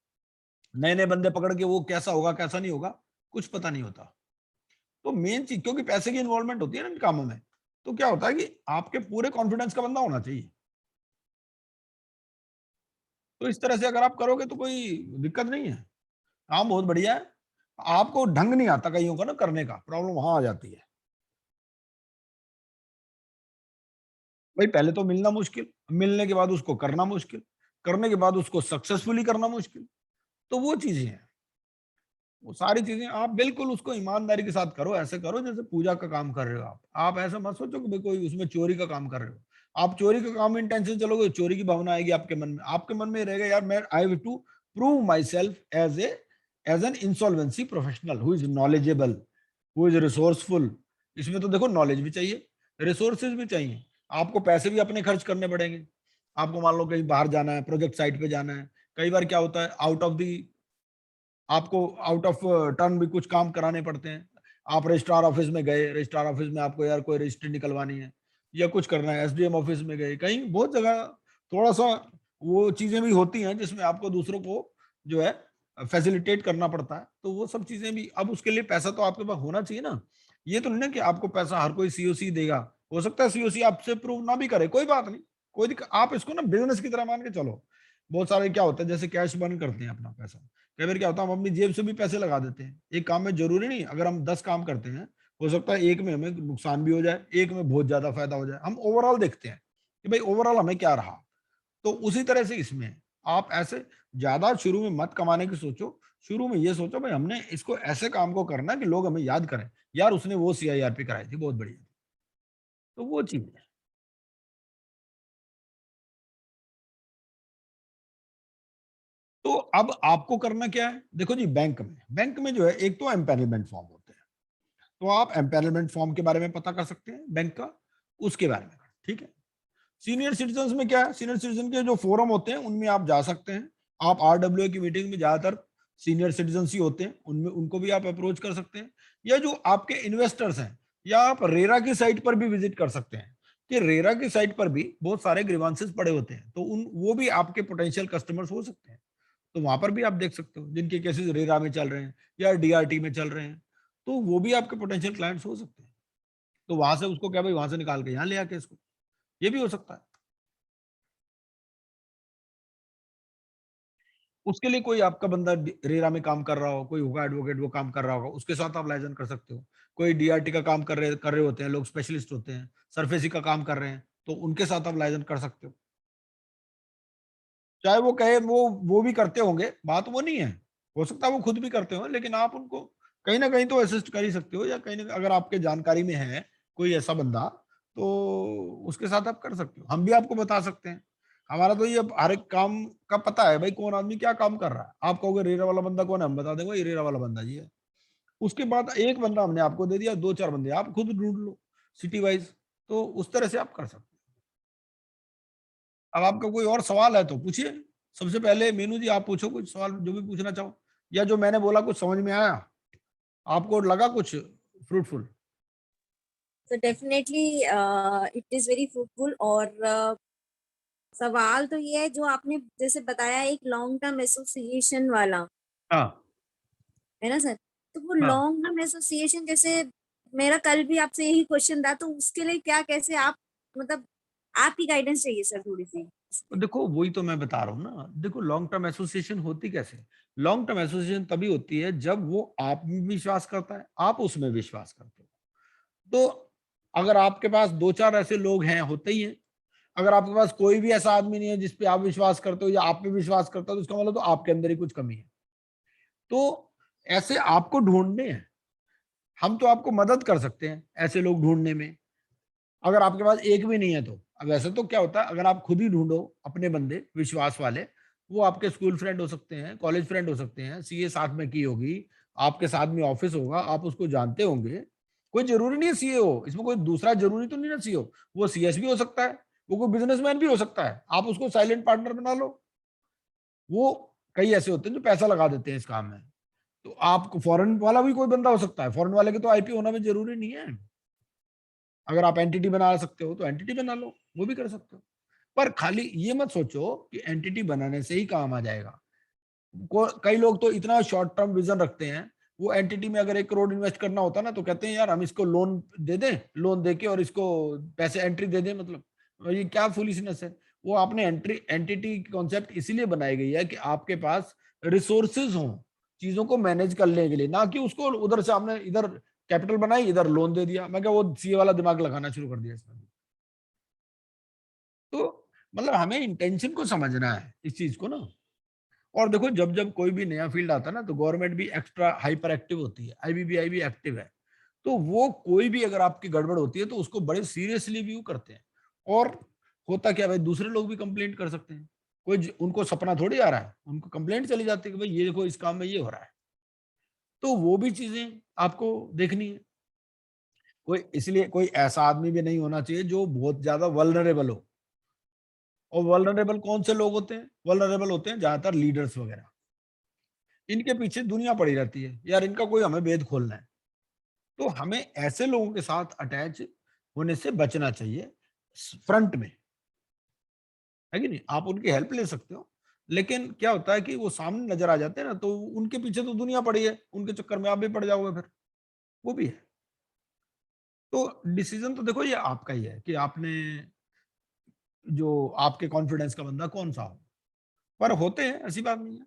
नए नए बंदे पकड़ के वो कैसा होगा कैसा नहीं होगा कुछ पता नहीं होता। तो मेन चीज, क्योंकि पैसे की इन्वॉल्वमेंट होती है ना इन कामों में, तो क्या होता है कि आपके पूरे कॉन्फिडेंस का बंदा होना चाहिए। तो इस तरह से अगर आप करोगे तो कोई दिक्कत नहीं है, काम बहुत बढ़िया है। आपको ढंग नहीं आता कईयों का ना करने का, प्रॉब्लम वहां आ जाती है। भाई पहले तो मिलना मुश्किल, मिलने के बाद उसको करना मुश्किल, करने के बाद उसको सक्सेसफुली करना मुश्किल। तो वो चीजें हैं, वो सारी चीजें आप बिल्कुल उसको ईमानदारी के साथ करो। ऐसे करो जैसे पूजा का काम कर रहे हो आप ऐसा मत सोचो कि भाई कोई उसमें चोरी का काम कर रहे हो। आप चोरी का काम में इंटेंशन चलोगे, चोरी की भावना आएगी आपके मन में, आपके मन में रहेगा यार मैं I have to prove myself as an insolvency professional who is knowledgeable, who is resourceful. इसमें तो देखो नॉलेज भी चाहिए, रिसोर्सेज भी चाहिए, आपको पैसे भी अपने खर्च करने पड़ेंगे। आपको मान लो कहीं बाहर जाना है, प्रोजेक्ट साइट पे जाना है, कई बार क्या होता है आउट ऑफ दी, आपको आउट ऑफ टर्न भी कुछ काम कराने पड़ते हैं। आप रजिस्ट्रार ऑफिस में गए, रजिस्ट्रार ऑफिस में आपको यार कोई रजिस्ट्री निकलवानी है या कुछ करना है, एसडीएम ऑफिस में गए, कहीं बहुत जगह थोड़ा सा वो चीजें भी होती हैं जिसमें आपको दूसरों को जो है फैसिलिटेट करना पड़ता है। तो वो सब चीजें भी, अब उसके लिए पैसा तो आपके पास होना चाहिए ना। ये तो नहीं ना कि आपको पैसा हर कोई सीओसी देगा, हो सकता है सीओसी आपसे प्रूव ना भी करे, कोई बात नहीं, कोई दिक्कत। आप इसको ना बिजनेस की तरह मान के चलो। बहुत सारे क्या होता है जैसे कैश बर्न करते हैं अपना पैसा, कई बार क्या होता है हम अपनी जेब से भी पैसे लगा देते हैं एक काम में। जरूरी नहीं अगर हम 10 काम करते हैं, हो सकता है एक में हमें नुकसान भी हो जाए, एक में बहुत ज्यादा फायदा हो जाए। हम ओवरऑल देखते हैं कि भाई ओवरऑल हमें क्या रहा। तो उसी तरह से इसमें आप ऐसे ज्यादा शुरू में मत कमाने की सोचो। शुरू में ये सोचो भाई हमने इसको ऐसे काम को करना है कि लोग हमें याद करें, यार उसने वो सीआईआरपी कराई थी बहुत बढ़िया। तो वो चीज है। तो अब आपको करना क्या है, देखो जी बैंक में जो है एक तो एम्पेनलमेंट फॉर्म होते हैं, तो आप एम्पेनलमेंट फॉर्म के बारे में पता कर सकते हैं बैंक का, उसके बारे में, ठीक है? सीनियर सिटीजन में क्या है, सीनियर सिटीजन के जो फोरम होते हैं उनमें आप जा सकते हैं। आप आरडब्ल्यू की मीटिंग में ज्यादातर सीनियर सिटीजन ही होते हैं, उनमें उनको भी आप अप्रोच कर सकते हैं, या जो आपके इन्वेस्टर्स हैं, या आप रेरा की साइट पर भी विजिट कर सकते हैं कि रेरा की साइट पर भी बहुत सारे ग्रीवांसेस पड़े होते हैं, तो उन वो भी आपके पोटेंशियल कस्टमर्स हो सकते हैं। तो वहां पर भी आप देख सकते हो जिनके केसेस रेरा में चल रहे हैं या डीआरटी में चल रहे हैं, तो वो भी आपके पोटेंशियल क्लाइंट्स हो सकते हैं। तो वहां से उसको क्या भाई वहां से निकाल के यहाँ ले आके इसको, ये भी हो सकता है। उसके लिए कोई आपका बंदा रेरा में काम कर रहा हो, कोई होगा एडवोकेट वो काम कर रहा होगा, उसके साथ आप लाइजन कर सकते हो। कोई डीआरटी का काम कर रहे होते हैं लोग, स्पेशलिस्ट होते हैं, सरफेसी का काम कर रहे हैं, तो उनके साथ आप लाइजन कर सकते हो। चाहे वो कहे वो भी करते होंगे, बात वो नहीं है, हो सकता है वो खुद भी करते हो, लेकिन आप उनको कहीं ना कहीं तो असिस्ट कर ही सकते हो, या कहीं ना अगर आपके जानकारी में है कोई ऐसा बंदा, तो उसके साथ आप कर सकते हो। हम भी आपको बता सकते हैं, हमारा तो ये हर एक काम का पता है भाई, कौन आदमी क्या काम कर रहा है। आप कहोगे रेरा वाला बंदा कौन है, हम बता देंगे ये रेरा वाला बंदा जी है। उसके बाद एक बंदा हमने आपको दे दिया, दो चार बंदे आप खुद ढूंढ लो सिटी वाइज, तो उस तरह से आप कर सकते हो। अब आपका कोई और सवाल है तो पूछिए। सबसे पहले मीनू जी आप पूछो कुछ सवाल जो भी पूछना चाहो, या जो मैंने बोला कुछ समझ में आया, आपको लगा कुछ फ्रूटफुल। तो definitely it is very fruitful. और सवाल तो ये है जो आपने जैसे बताया, एक लॉन्ग टर्म एसोसिएशन वाला, हाँ है ना सर? तो वो हाँ, लॉन्ग टर्म एसोसिएशन, जैसे मेरा कल भी आपसे यही क्वेश्चन था, तो उसके लिए क्या कैसे आप, मतलब आपकी गाइडेंस चाहिए सर थोड़ी सी। तो देखो वही तो मैं बता रहा हूँ ना, देखो लॉन्ग टर्म एसोसिएशन होती कैसे, लॉन्ग टर्म एसोसिएशन तभी होती है जब वो आप में विश्वास करता है, आप उसमें विश्वास करते हो। तो अगर आपके पास दो चार ऐसे लोग हैं, होते ही हैं, अगर आपके पास कोई भी ऐसा आदमी नहीं है जिस पे आप विश्वास करते हो या आप पे विश्वास करता हो, तो इसका मतलब तो आपके अंदर ही कुछ कमी है। तो ऐसे आपको ढूंढने हैं, हम तो आपको मदद कर सकते हैं ऐसे लोग ढूंढने में। अगर आपके पास एक भी नहीं है तो, अब ऐसे तो क्या होता है, अगर आप खुद ही ढूंढो अपने बंदे विश्वास वाले, वो आपके स्कूल फ्रेंड हो सकते हैं, कॉलेज फ्रेंड हो सकते हैं, सीए साथ में की होगी, आपके साथ में ऑफिस होगा, आप उसको जानते होंगे। कोई जरूरी नहीं है सीए हो, इसमें कोई दूसरा जरूरी तो नहीं ना सीए हो, वो सीएस भी हो सकता है, वो कोई बिजनेसमैन भी हो सकता है, आप उसको साइलेंट पार्टनर बना लो। वो कई ऐसे होते हैं जो पैसा लगा देते हैं इस काम में। तो आपको फॉरेन वाला भी कोई बंदा हो सकता है, फॉरेन वाले के तो आईपी होना भी जरूरी नहीं है। अगर आप एंटिटी बना सकते हो तो एंटिटी बना लो, वो भी कर सकते हो। पर खाली ये मत सोचो कि एंटिटी बनाने से ही काम आ जाएगा। कई लोग तो इतना शॉर्ट टर्म विजन रखते हैं, वो एंटिटी में अगर 1 करोड़ इन्वेस्ट करना होता है ना, तो कहते हैं यार हम इसको लोन दे दें, लोन देके और इसको पैसे एंट्री दे दें, मतलब ये क्या फुलिशनेस है। वो आपने एंटिटी कॉन्सेप्ट इसीलिए बनाई गई है कि आपके पास रिसोर्सेज हों चीजों को मैनेज करने के लिए, ना कि उसको उधर से आपने इधर कैपिटल बनाई इधर लोन दे दिया। मैं क्या वो सीए वाला दिमाग लगाना शुरू कर दिया इसमें। तो मतलब हमें इंटेंशन को समझना है इस चीज को ना। और देखो जब जब कोई भी नया फील्ड आता है ना, तो गवर्नमेंट भी एक्स्ट्रा हाइपर एक्टिव होती है, आईबीबीआई भी एक्टिव है। तो वो कोई भी अगर आपकी गड़बड़ होती है तो उसको बड़े सीरियसली व्यू करते हैं। और होता क्या भाई, दूसरे लोग भी कंप्लेंट कर सकते हैं, उनको सपना थोड़ी आ रहा है, उनको कंप्लेंट चली जाती है कि भाई ये देखो इस काम में ये हो रहा है। तो वो भी चीजें आपको देखनी है। कोई इसलिए कोई ऐसा आदमी भी नहीं होना चाहिए जो बहुत ज्यादा वल्नरेबल हो। और वल्नरेबल कौन से लोग होते हैं, वल्नरेबल होते हैं ज्यादातर लीडर्स वगैरह। इनके पीछे दुनिया पड़ी रहती है यार, इनका कोई हमें भेद खोलना है। तो हमें ऐसे लोगों के साथ अटैच होने से बचना चाहिए फ्रंट में, है कि नहीं। आप उनकी हेल्प ले सकते हो, लेकिन क्या होता है कि वो सामने नजर आ जाते हैं ना, तो उनके पीछे तो दुनिया पड़ी है, उनके चक्कर में आप भी पड़ जाओगे फिर, वो भी है। तो डिसीजन तो देखो ये आपका ही है कि आपने जो आपके कॉन्फिडेंस का बंदा कौन सा हो। पर होते हैं, ऐसी बात नहीं है।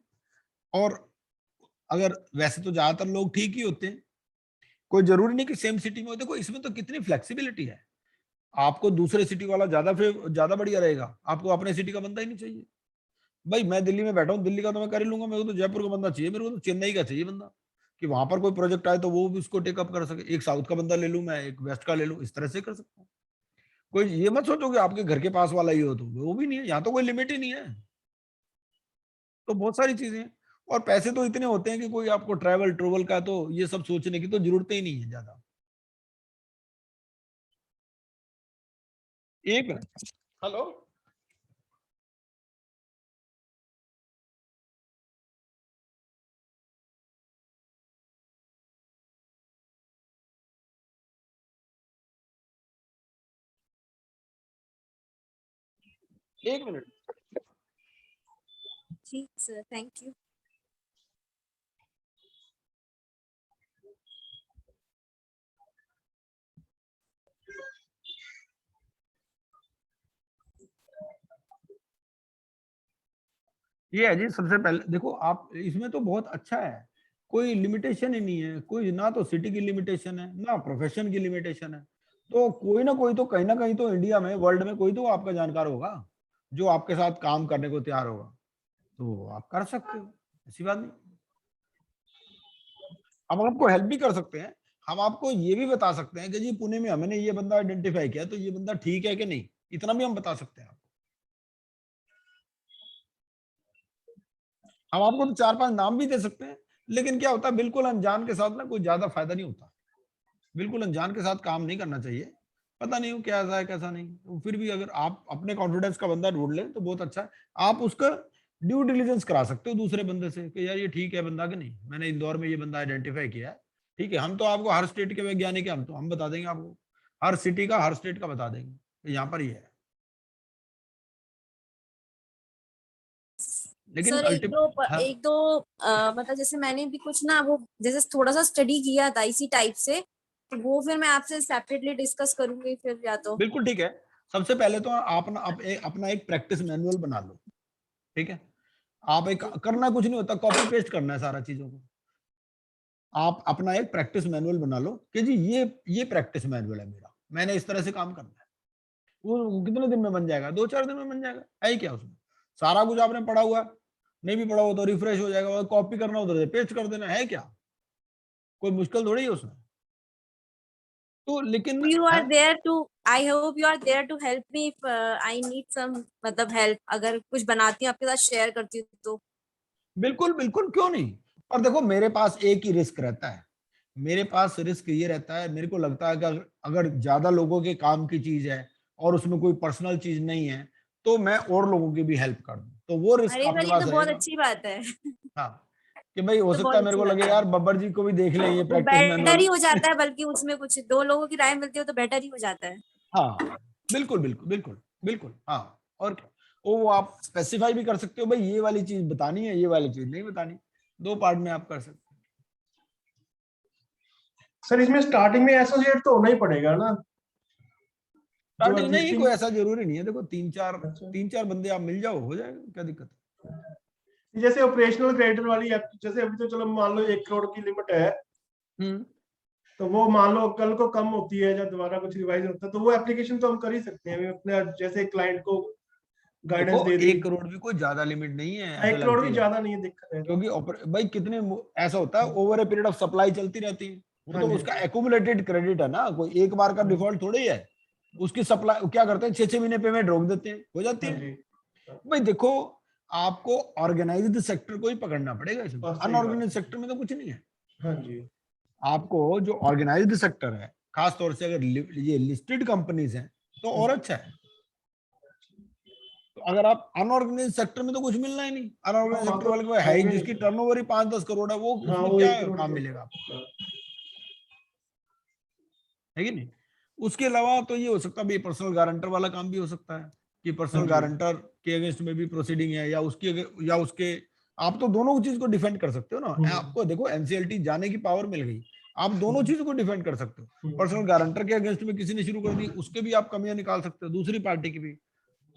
और अगर वैसे तो ज्यादातर लोग ठीक ही होते हैं, कोई जरूरी नहीं कि सेम सिटी में हो। देखो इसमें तो कितनी फ्लेक्सिबिलिटी है, आपको दूसरे सिटी वाला ज्यादा बढ़िया रहेगा, आपको अपने सिटी का बंदा ही नहीं चाहिए। भाई मैं दिल्ली में बैठा हूँ, दिल्ली का तो मैं कर ही लूंगा, मेरे को तो जयपुर का बंदा चाहिए, मेरे को तो चेन्नई का चाहिए बंदा, कि वहां पर कोई प्रोजेक्ट आए तो वो भी उसको टेकअप कर सके। एक साउथ का बंदा ले लूं मैं, एक वेस्ट का ले लूं, इस तरह से कर सकता हूँ। कोई ये मत सोचो कि आपके घर के पास वाला ही हो, तो वो भी नहीं है, यहाँ तो कोई लिमिट ही नहीं है। तो बहुत सारी चीजें हैं। और पैसे तो इतने होते हैं कि कोई आपको ट्रैवल ट्रूवल का तो ये सब सोचने की तो जरूरत ही नहीं है ज्यादा। एक मिनट, हेलो। एक मिनट। ठीक सर, थैंक यू। ये है जी, सबसे पहले देखो आप इसमें तो बहुत अच्छा है, कोई लिमिटेशन ही नहीं है, कोई ना तो सिटी की लिमिटेशन है ना प्रोफेशन की लिमिटेशन है। तो कोई ना कोई तो कहीं ना कहीं तो इंडिया में वर्ल्ड में कोई तो आपका जानकार होगा जो आपके साथ काम करने को तैयार होगा, तो आप कर सकते हो, ऐसी बात नहीं। हम आपको हेल्प भी कर सकते हैं, हम आपको ये भी बता सकते हैं कि जी पुणे में हमने ये बंदा आइडेंटिफाई किया तो ये बंदा ठीक है कि नहीं, इतना भी हम बता सकते हैं। हम आपको तो 4-5 नाम भी दे सकते हैं, लेकिन क्या होता है बिल्कुल अनजान के साथ ना कोई ज्यादा फायदा नहीं होता, बिल्कुल अनजान के साथ काम नहीं करना चाहिए। पता नहीं वो कैसा है कैसा नहीं, तो फिर भी अगर आप अपने कॉन्फिडेंस का बंदा ढूंढ लें तो बहुत अच्छा है। आप उसका ड्यू डिलिजेंस करा सकते हो दूसरे बंदे से कि यार ये ठीक है बंदा कि नहीं, मैंने इंदौर में ये बंदा आइडेंटिफाई किया है, ठीक है। हम तो आपको हर स्टेट के वैज्ञानिक है, हम बता देंगे आपको, हर सिटी का हर स्टेट का बता देंगे कि यहाँ पर ये है, लेकिन सर हाँ एक दो मतलब जैसे मैंने भी कुछ ना वो जैसे थोड़ा सा स्टडी किया था इसी टाइप से, तो वो फिर मैं आपसे सेपरेटली डिस्कस करूंगी फिर, या तो बिल्कुल ठीक है। सबसे पहले तो आप ना अपना एक प्रैक्टिस मैनुअल बना लो, ठीक है। आप एक करना कुछ नहीं होता, कॉपी पेस्ट करना है सारा चीजों को। आप अपना एक प्रैक्टिस मैनुअल बना लो कि जी ये प्रैक्टिस मैनुअल है मेरा, मैंने इस तरह से काम करना है। वो कितने दिन में बन जाएगा, 2-4 दिन में बन जाएगा, है ही क्या उसमें, सारा कुछ आपने पढ़ा हुआ है, नहीं भी पढ़ा हुआ तो रिफ्रेश हो जाएगा, कॉपी करना उधर से पेस्ट कर देना है क्या, कोई मुश्किल थोड़ी है उसमें। तो लेकिन you are है, there to I hope you are there to help me if I need some मतलब help, अगर कुछ बनाती हूँ आपके साथ शेयर करती हूँ तो। बिल्कुल बिल्कुल क्यों नहीं। और देखो मेरे पास एक ही रिस्क रहता है, मेरे पास रिस्क ये रहता है, मेरे को लगता है कि अगर ज्यादा लोगों के काम की चीज है और उसमें कोई पर्सनल चीज नहीं है तो मैं और लोगों की भी हेल्प कर दूं, तो वो रिस्क अरे आपके सर ये पास तो बहुत रहेगा। अच्छी बात है। हाँ, कि भाई हो तो सकता बहुत है मेरे अच्छी को बात लगे है, यार बब्बर जी को भी देख लें ये वो प्रैक्टिस बेटर मैनुअल। ही हो जाता है, बल्कि उसमें कुछ दो लोगों की राय मिलती हो तो बेटर ही हो जाता है। हाँ बिल्कुल बिल्कुल बिल्कुल बिल्कुल हाँ। और क्या, वो आप स्पेसिफाई भी कर सकते हो भाई ये वाली चीज बतानी है, ये वाली चीज नहीं बतानी, 2 पार्ट में आप कर सकते हो। सर इसमें स्टार्टिंग में एसोसिएट तो होना ही पड़ेगा ना, जो स्टार्टिंग नहीं, एग्जिस्टिंग। कोई ऐसा जरूरी नहीं है, देखो अच्छा, 3-4 बंदे आप मिल जाओ हो जाएगा, क्या दिक्कत है। जैसे ऑपरेशनल क्रेडिटर वाली जैसे अभी तो चलो मान लो 1 करोड़ की लिमिट है, हम्म, तो वो मान लो कल को कम होती है या दोबारा कुछ रिवाइज होता है, तो वो एप्लीकेशन तो हम कर ही सकते हैं, हमें अपने जैसे क्लाइंट को गाइडेंस देखो दे दी। 1 करोड़ भी कोई ज्यादा लिमिट नहीं है ऐसा 1 करोड़ लगती भी है, ज्यादा नहीं है, दिक्कत है तो। क्योंकि भाई ऐसा होता है over a period of supply चलती रहती है, वो हाँ तो जी। उसका एक्यूमुलेटेड क्रेडिट है ना, कोई एक बार का डिफॉल्ट थोड़ी है। उसकी सप्लाई क्या करते हैं 6-6 महीने पेमेंट रोक देते हैं, हो जाती हाँ है। जी। भाई देखो आपको ऑर्गेनाइज्ड सेक्टर को ही पकड़ना पड़ेगा इसमें, हाँ, सही बात अनऑर्गेनाइज्ड है। सेक्टर में तो कुछ नहीं है। हाँ जी। आपको जो ऑर्गेनाइज्ड सेक्टर है, खास तौर से अगर ये लिस्टेड कंपनीज हैं तो और अच्छा है। तो अगर आप अनऑर्गेनाइज्ड सेक्टर में तो कुछ मिलना ही नहीं, हाँ, अनऑर्गेनाइज्ड वहाँ सेक्टर तो वाले को है ही, होंगे जिसकी नहीं। टर्नओवर ही 5-10 करोड़ है, वो हाँ, उसमें वो क्या 1 करोड़ काम तो। मिलेगा आपको, हाँ। है कि नहीं। उसके अलावा तो ये हो सकता है भाई पर्सनल गारंटर वाला काम भी हो सकता है कि हाँ पर्सनल जी। गारंटर के अगेंस्ट में भी प्रोसीडिंग है, या उसके या उसके, आप तो दोनों चीज को डिफेंड कर सकते हो ना। आपको देखो एनसीएलटी जाने की पावर मिल गई, आप दोनों चीजों को डिफेंड कर सकते हो। पर्सनल गारंटर के अगेंस्ट में किसी ने शुरू कर दी, उसके भी आप कमियां निकाल सकते हो, दूसरी पार्टी की भी,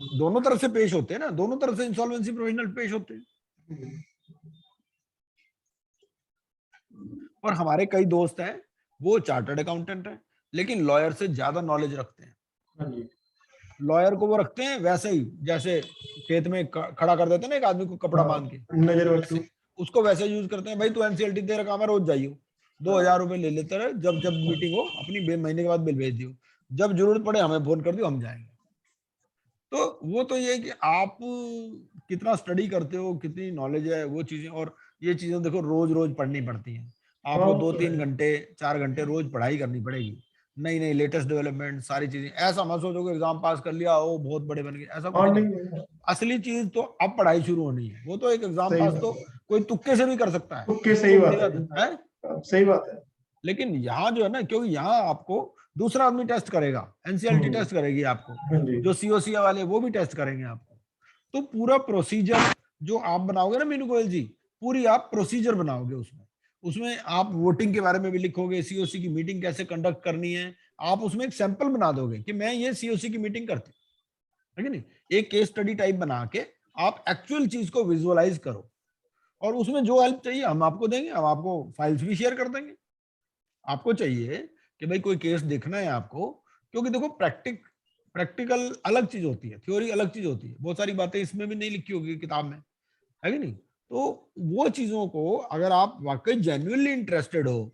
दोनों तरफ से पेश होते हैं ना, दोनों तरफ से इंसॉल्वेंसी प्रोविजनल पेश होते हैं। और हमारे कई दोस्त हैं वो चार्टर्ड अकाउंटेंट हैं लेकिन लॉयर से ज्यादा नॉलेज रखते हैं। हाँ जी। लॉयर को वो रखते हैं वैसे ही जैसे खेत में खड़ा कर देते हैं ना एक आदमी को कपड़ा हाँ, बांध के, नजर वैसे बच्चू। उसको वैसे यूज करते हैं। भाई तू एनसीएलटी दे रखा है रोज जाइयो, 2,000 रुपए ले लेते रहे, जब जब मीटिंग हो अपनी महीने के बाद बिल भेज दियो, जब जरूरत पड़े हमें फोन कर दियो हम जाएंगे। तो वो तो ये है कि आप कितना स्टडी करते हो, कितनी नॉलेज है वो चीजें, और ये चीजें देखो रोज रोज पढ़नी पड़ती हैं। हाँ, आपको वो दो तो तीन है। घंटे 4 घंटे रोज पढ़ाई करनी पड़ेगी, नई नई लेटेस्ट डेवलपमेंट सारी चीजें। ऐसा मत सोचो कि एग्जाम पास कर लिया ओ बहुत बड़े बन गए, ऐसा कुछ हाँ, नहीं। नहीं, असली चीज तो अब पढ़ाई शुरू होनी है, वो तो एक एग्जाम सही पास बात तो है। कोई तुक्के से भी कर सकता है, ओके, वो सही बड़ी बात है बात जी। है? हाँ, सही बात है। लेकिन यहाँ जो है ना, क्योंकि यहाँ आपको दूसरा आदमी टेस्ट करेगा, एनसीएलटी टेस्ट करेगी आपको, हाँ जी। जो सीओसी वाले वो भी टेस्ट करेंगे आपको, तो पूरा प्रोसीजर जो आप बनाओगे ना मीनू गोयल जी, पूरी आप प्रोसीजर बनाओगे उसमें। उसमें आप वोटिंग के बारे में भी लिखोगे, सीओसी की मीटिंग कैसे कंडक्ट करनी है, आप उसमें एक सैंपल बना दोगे कि मैं ये सीओसी की मीटिंग करती हूँ, है कि नहीं। एक केस स्टडी टाइप बना के आप एक्चुअल चीज को विजुअलाइज करो, और उसमें जो हेल्प चाहिए हम आपको देंगे, हम आपको फाइल्स भी शेयर कर देंगे। आपको चाहिए कि भाई कोई केस देखना है आपको, क्योंकि देखो प्रैक्टिकल अलग चीज होती है, थ्योरी अलग चीज होती है, बहुत सारी बातें इसमें भी नहीं लिखी होगी किताब में, है कि नहीं। तो वो चीजों को अगर आप वाकई जेन्युइनली इंटरेस्टेड हो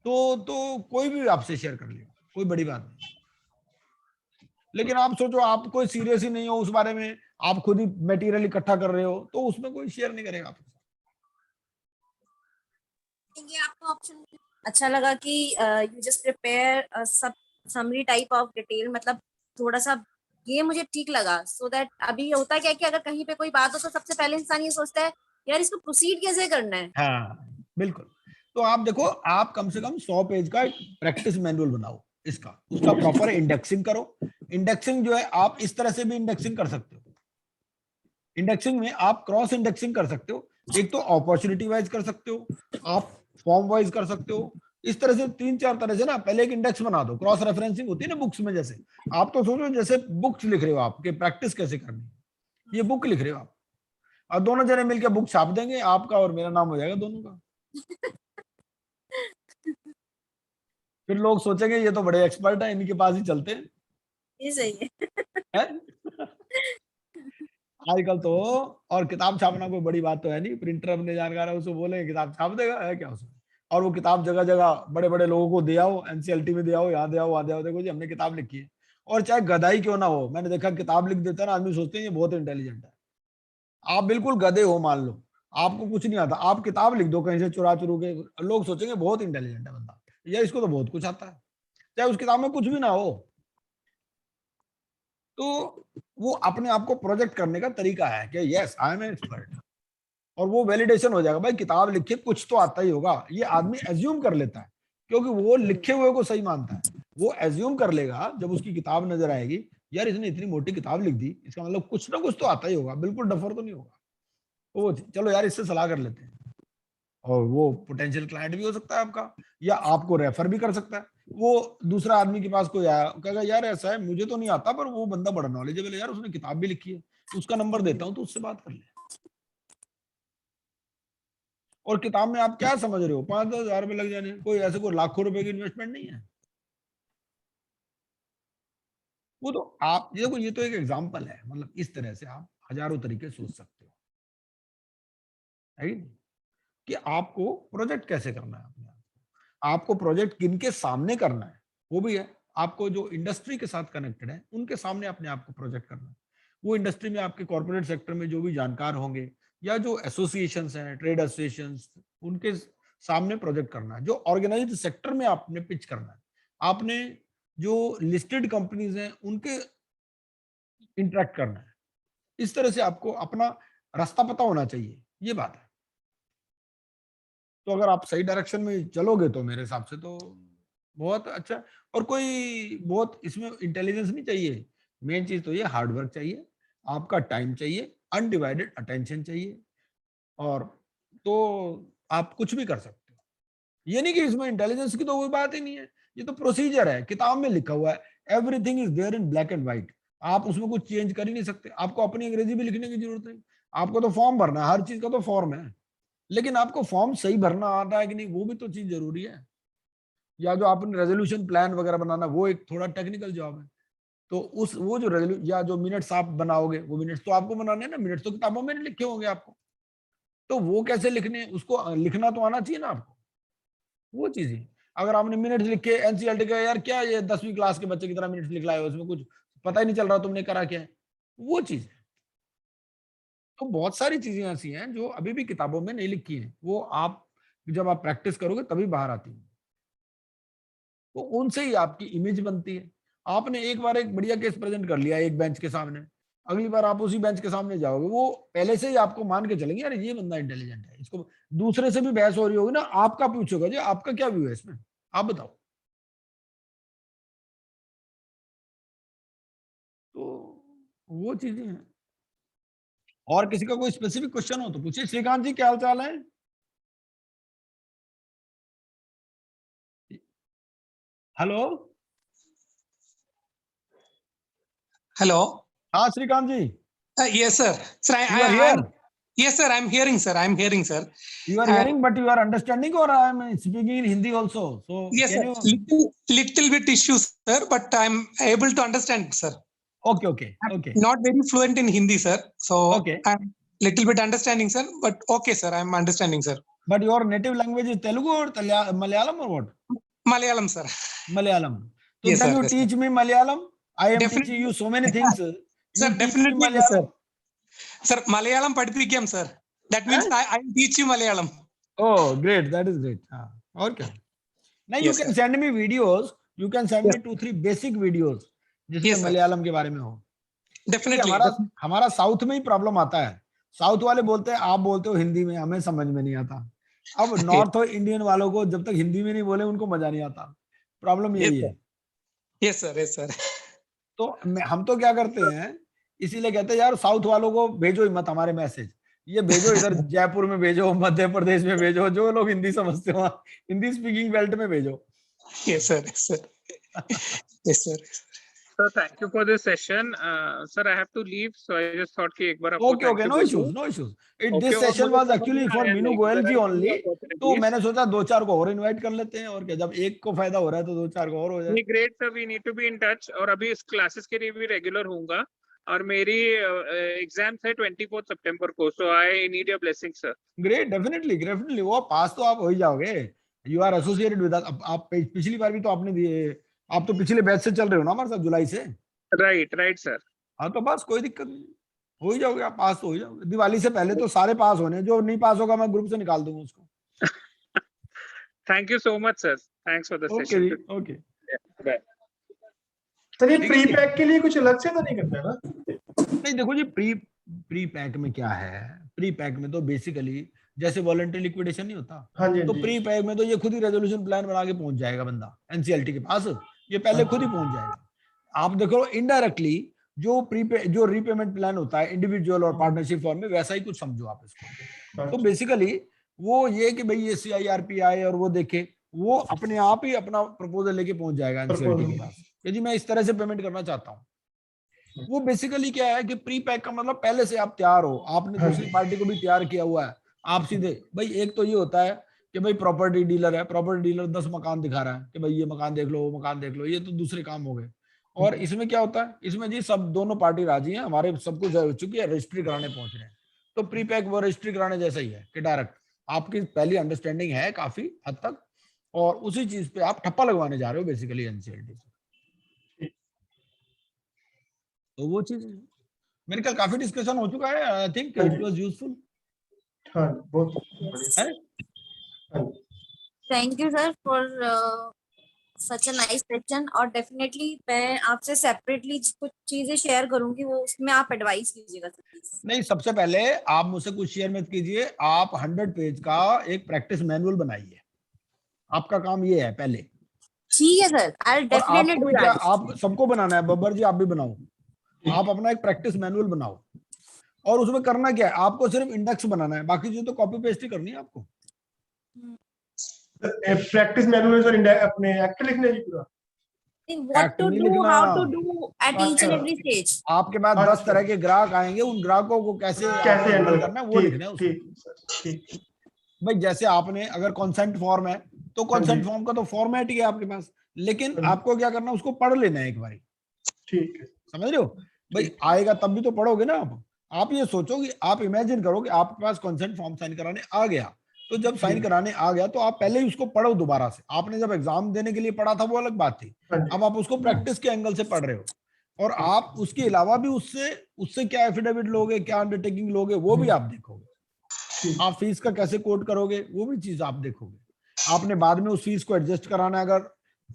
तो कोई भी आपसे शेयर कर लेगा, कोई बड़ी बात नहीं। लेकिन आप सोचो आप कोई सीरियस ही नहीं हो उस बारे में, आप खुद ही मटेरियल इकट्ठा कर रहे हो, तो उसमें कोई शेयर नहीं करेगा आपके साथ। ये आपका ऑप्शन अच्छा लगा कि यू जस्ट प्रिपेयर सब समरी टाइप ऑफ डिटेल, मतलब थोड़ा सा ये मुझे ठीक लगा, सो दैट अभी होता क्या है कि अगर कहीं पे कोई बात हो तो सबसे पहले इंसान ये सोचता है यार इसको प्रोसीड कैसे करना है। हाँ बिल्कुल। तो आप देखो, आप कम से कम 100 पेज का एक प्रैक्टिस मैनुअल बनाओ इसका, उसका प्रॉपर इंडेक्सिंग करो। इंडेक्सिंग जो है आप इस तरह से भी इंडेक्सिंग कर सकते हो। इंडेक्सिंग में आप क्रॉस इंडेक्सिंग कर सकते हो, एक तो अपॉर्चुनिटी वाइज कर सकते हो, आप फॉर्म वाइज कर सकते हो। इस तरह से 3-4 तरह से ना पहले एक इंडेक्स बना दो। क्रॉस रेफरेंसिंग होती है ना बुक्स में, जैसे आप तो सोचो जैसे बुक्स लिख रहे हो आप कि प्रैक्टिस कैसे करनी है, ये बुक लिख रहे हो आप, और दोनों जने मिलकर बुक छाप देंगे, आपका और मेरा नाम हो जाएगा दोनों का। फिर लोग सोचेंगे ये तो बड़े एक्सपर्ट है, इनके पास ही चलते हैं, ये सही है? आजकल तो, और किताब छापना कोई बड़ी बात तो है नहीं, प्रिंटर अपने जानकार है, उसको बोले किताब छाप देगा, है क्या उसमें। और वो किताब जगह जगह बड़े बड़े लोगों को दे आओ, एनसीएलटी में दे आओ, यहाँ दे आओ, वहां दे आओ, देखो जी हमने किताब लिखी है। और चाहे गधा ही क्यों ना हो, मैंने देखा किताब लिख देता है ना, आदमी सोचते हैं ये बहुत इंटेलिजेंट है। आप बिल्कुल गधे हो मान लो, आपको कुछ नहीं आता, आप किताब लिख दो कहीं से चुरा चुरू के, लोग सोचेंगे बहुत इंटेलिजेंट है बंदा, या इसको तो बहुत कुछ आता है, चाहे उस किताब में कुछ भी ना हो। तो वो अपने आप को प्रोजेक्ट करने का तरीका है कि yes I am an expert, और वो वैलिडेशन हो जाएगा। भाई किताब लिखे कुछ तो आता ही होगा, ये आदमी एज्यूम कर लेता है, क्योंकि वो लिखे हुए को सही मानता है। वो एज्यूम कर लेगा जब उसकी किताब नजर आएगी, यार इसने इतनी मोटी किताब लिख दी, इसका मतलब कुछ ना कुछ तो आता ही होगा, बिल्कुल डफर तो नहीं होगा। तो वो चलो यार इससे सलाह कर लेते हैं, और वो पोटेंशियल क्लाइंट भी हो सकता है आपका, या आपको रेफर भी कर सकता है। वो दूसरा आदमी के पास कोई आया, कहेगा यार ऐसा है मुझे तो नहीं आता, पर वो बंदा बड़ा नॉलेजेबल है यार, उसने किताब भी लिखी है, उसका नंबर देता हूँ तो उससे बात कर ले। और किताब में आप क्या समझ रहे हो, 5-10 हजार रुपए लग जाने, कोई ऐसे कोई लाखों रुपए की इन्वेस्टमेंट नहीं है। वो तो आप देखो, ये तो एक एग्जाम्पल है, मतलब इस तरह से आप हजारों तरीके सोच सकते हो, है कि नहीं? कि आपको प्रोजेक्ट कैसे करना है अपने आप को। आपको प्रोजेक्ट किनके सामने करना है वो भी है, आपको जो इंडस्ट्री के साथ कनेक्टेड है उनके सामने अपने आप को प्रोजेक्ट करना है। वो इंडस्ट्री में आपके कॉर्पोरेट सेक्टर में जो भी जानकार होंगे, या जो एसोसिएशंस हैं, ट्रेड एसोसिएशंस, उनके सामने प्रोजेक्ट करना है। जो ऑर्गेनाइज्ड सेक्टर में आपने पिच करना है, आपने जो लिस्टेड कंपनीज हैं उनके इंटरेक्ट करना है। इस तरह से आपको अपना रास्ता पता होना चाहिए, ये बात है। तो अगर आप सही डायरेक्शन में चलोगे तो मेरे हिसाब से तो बहुत अच्छा। और कोई बहुत इसमें इंटेलिजेंस नहीं चाहिए, मेन चीज तो ये हार्ड वर्क चाहिए, आपका टाइम चाहिए, अनडिवाइडेड अटेंशन चाहिए, और तो आप कुछ भी कर सकते हो। ये नहीं कि इसमें इंटेलिजेंस की तो कोई बात ही नहीं है, ये तो प्रोसीजर है, किताब में लिखा हुआ है, everything is there in black and white. आप उसमें कुछ चेंज कर ही नहीं सकते, आपको अपनी अंग्रेजी भी लिखने की जरूरत है, आपको तो फॉर्म भरना है, हर चीज का तो फॉर्म है, लेकिन आपको फॉर्म सही भरना आता है कि नहीं वो भी तो चीज जरूरी है। या जो आपने रेजोल्यूशन प्लान वगैरह बनाना, वो एक थोड़ा टेक्निकल जॉब है। तो उस वो जो या जो मिनट्स आप बनाओगे, वो मिनट्स तो आपको बनाने हैं ना, मिनट्स तो किताबों में नहीं लिखे होंगे आपको, तो वो कैसे लिखने, उसको लिखना तो आना चाहिए ना आपको, वो चीजें। अगर आपने मिनट्स लिखे एनसीईआरटी का, यार क्या ये 10वीं क्लास के बच्चे की तरह मिनट्स लिख लाए हो, उसमें कुछ पता ही नहीं चल रहा तुमने करा क्या है, वो चीज। तो बहुत सारी चीजें ऐसी हैं जो अभी भी किताबों में नहीं लिखी हैं, वो आप जब आप प्रैक्टिस करोगे तभी बाहर आती है। तो उनसे ही आपकी इमेज बनती है। आपने एक बार एक बढ़िया केस प्रेजेंट कर लिया एक बेंच के सामने, अगली बार आप उसी बेंच के सामने जाओगे, वो पहले से ही आपको मान के चलेंगे यार ये बंदा इंटेलिजेंट है। इसको दूसरे से भी बहस हो रही होगी ना, आपका पूछोगा जी आपका क्या व्यू है इसमें, आप बताओ। तो वो चीजें हैं। और किसी का कोई स्पेसिफिक क्वेश्चन हो तो पूछिए। श्रीकांत जी क्या हाल चाल है? हेलो। Hello. हाँ श्रीकांत जी, Yes, sir. Sir, you are here. yes, sir. I'm hearing, sir. I'm hearing, sir. You are And- hearing, but you are understanding, or I am speaking in Hindi also. So Yes, can sir. you? Little bit issues, sir, but I'm able to understand, sir. Okay, okay, okay, Not very fluent in Hindi, sir. So okay. I'm little bit understanding, sir. But okay, sir. I'm understanding, sir. But your native language is Telugu or Malayalam or what? Malayalam, sir. Malayalam. So Yes, then sir. you Yes, teach me Malayalam. I am Definitely. teaching you so many things. Sir, You teach me definitely, yes, Malayalam. sir. Sir, Malayalam padipikam, sir. That means I teach you Malayalam. Oh, great. That is great. Okay. Now you Yes, can sir. send me videos. You can send Yes. me 2-3 basic videos जिसमें Yes, sir. Malayalam के बारे में हो। क्योंकि Definitely. हमारा south में ही problem आता है। साउथ वाले बोलते हैं, आप बोलते हो हिंदी में, हमें समझ में नहीं आता। अब नॉर्थ इंडियन वालों को जब तक हिंदी में नहीं बोले उनको मजा नहीं आता। प्रॉब्लम Yes, यही sir. है। Yes, sir. Yes, sir. तो हम तो क्या करते हैं, इसीलिए कहते हैं यार साउथ वालों को भेजो ही मत हमारे मैसेज, ये भेजो इधर जयपुर में भेजो, मध्य प्रदेश में भेजो, जो लोग हिंदी समझते हो हिंदी स्पीकिंग बेल्ट में भेजो। Yes, sir. Yes, sir. Yes, sir. So thank you for this session. Sir, I have to leave, so I just thought कि एक बार आपको okay thank okay, you no बोल इश्यूज दूं। No issues. Okay, दिस और session मुझे was समझ actually में फॉर आया, Meenu like, Goyal there ji are many only. तो opportunities. मैंने सोचा 2-4 को और इनवाइट कर लेते हैं, और क्या, जब एक को फायदा हो रहा है तो 2-4 को और हो जाए। नहीं, great sir, we need to be in touch। और अभी इस क्लासेस के लिए भी रेगुलर होऊंगा, और मेरी एग्जाम्स है 24 सितंबर को, so I need your blessing sir. Great, definitely definitely, वो पास तो आप हो ही जाओगे। You are associated with us. आप पिछली बार भी तो आपने दिए, आप तो पिछले बैच से चल रहे हो ना हमारे साथ, जुलाई से। Right sir. हाँ तो बस कोई दिक्कत नहीं, हो ही जाओगे आप, पास तो हो ही जाओगे। दिवाली से पहले तो सारे पास होने हैं, जो नहीं पास होगा मैं ग्रुप से निकाल दूंगा उसको। Thank you so much sir, thanks for the okay session. जी, ओके। बाय। सर ये ठीक है प्री जी। पैक के लिए कुछ अलग से तो नहीं करना है ना? नहीं देखो जी, प्री पैक में क्या है, प्री पैक में तो बेसिकली जैसे वॉलंटरी लिक्विडेशन नहीं होता, हाँ जी, हाँ तो जी। प्री पैक में तो ये खुद ही रेजोल्यूशन प्लान बना के पहुंच जाएगा बंदा एनसीएलटी के पास, ये पहले खुद ही पहुंच जाएगा। आप देखो इनडायरेक्टली जो रीपेमेंट प्लान होता है इंडिविजुअल और पार्टनरशिप फॉर्म में, वैसा ही कुछ समझो आप इसको। तो बेसिकली वो ये कि भाई ये सीआईआरपी आए और वो देखे, वो अपने आप ही अपना प्रपोजल लेके पहुंच जाएगा एनसीएलटी के पास कि जी मैं इस तरह से पेमेंट करना चाहता हूँ। वो बेसिकली क्या है कि प्री पैक का मतलब पहले से आप तैयार हो, आपने हाँ दूसरी जी। पार्टी को भी तैयार किया हुआ है, आप सीधे भाई, एक तो ये होता है कि भाई प्रॉपर्टी डीलर है, प्रॉपर्टी डीलर 10 मकान दिखा रहा है कि भाई ये मकान देख लो, वो मकान देख लो, ये तो दूसरे काम हो गए। और इसमें क्या होता है, इसमें जी सब दोनों पार्टी राजी हैं, हमारे सब कुछ हो चुकी है, रजिस्ट्री कराने पहुंच रहे हैं। तो प्री पैक वो रजिस्ट्री कराने जैसा ही है कि डायरेक्ट आपकी पहली अंडरस्टैंडिंग है काफी हद तक, और उसी चीज पे आप ठप्पा लगवाने जा रहे हो बेसिकली एनसीएलटी से। तो वो चीज मेरे ख्याल काफी डिस्कशन हो चुका है, I think it was useful हाँ बहुत बढ़िया। है। हाँ जी। Thank you sir for such a nice session. और डेफिनेटली मैं आपसे सेपरेटली कुछ चीजें शेयर करूंगी, वो उसमें आप एडवाइस कीजिएगा सर प्लीज। नहीं, सबसे पहले आप मुझसे कुछ शेयर मत कीजिए, आप 100 पेज का एक प्रैक्टिस मैनुअल बनाइए, आपका काम ये है पहले। ठीक है सर, आई विल और डेफिनेटली आपको डू भी क्या, दैट। आप सबको बनाना है, बब्बर जी आप भी बनाओ, आप अपना एक प्रैक्टिस मैनुअल बनाओ, और उसमें करना क्या है, आपको सिर्फ इंडेक्स बनाना है, बाकी चीज तो कॉपी पेस्ट ही करनी है आपको। प्रैक्टिस मैनुअल सर अपने एक्ट लिखने की पूरा What एक्ट to नहीं do, लिखना, how to do at each and अच्छा। every stage. आपके पास 10 तरह के ग्राहक आएंगे, उन ग्राहकों को कैसे कैसे हैंडल handle करना है वो लिखना है उसमें। ठीक सर, ठीक। भाई जैसे आपने अगर कॉन्सेंट फॉर्म है तो हाँ जी। कॉन्सेंट फॉर्म का तो फॉर्मेट ही है आपके पास, लेकिन हाँ जी। आपको क्या करना है, उसको पढ़ लेना है एक बारी, ठीक है। समझ रहे हो भाई, ठीक। आएगा तब भी तो पढ़ोगे ना आप ये सोचो कि आप इमेजिन करो कि आपके पास कॉन्सेंट फॉर्म साइन कराने आ गया, तो जब साइन कराने आ गया तो आप पहले ही उसको पढ़ो दोबारा से, आपने जब एग्जाम देने के लिए पढ़ा था वो अलग बात थी, हाँ जी। अब आप उसको प्रैक्टिस के एंगल से पढ़ रहे हो, और आप उसके अलावा भी उससे क्या एफिडेविट लोगे, क्या अंडरटेकिंग लोगे, वो भी आप देखोगे, ठीक। आप फीस का कैसे कोट करोगे वो भी चीज आप देखोगे, आपने बाद में उस फीस को एडजस्ट कराना है, अगर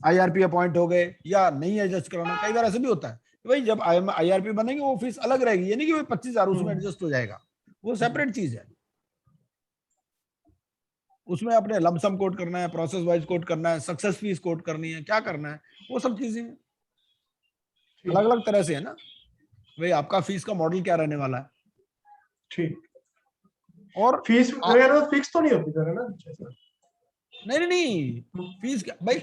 आईआरपी अपॉइंट हो गए या नहीं एडजस्ट कराना, कई बार ऐसे भी होता है कि भाई जब आईआरपी बनेंगे वो फीस अलग रहेगी, ये नहीं कि भाई 25,000 उसमें एडजस्ट हो जाएगा, वो सेपरेट चीज है, उसमें अपने लमसम कोट करना है, प्रोसेस वाइज कोट करना है, सक्सेस फीस कोट करनी है, क्या करना है, वो सब चीजें अलग अलग तरह से है ना भाई, आपका फीस का मॉडल क्या रहने वाला है, ठीक। और फीस वगैरह फिक्स तो नहीं होती सर, है ना? नहीं नहीं फीस क्या भाई,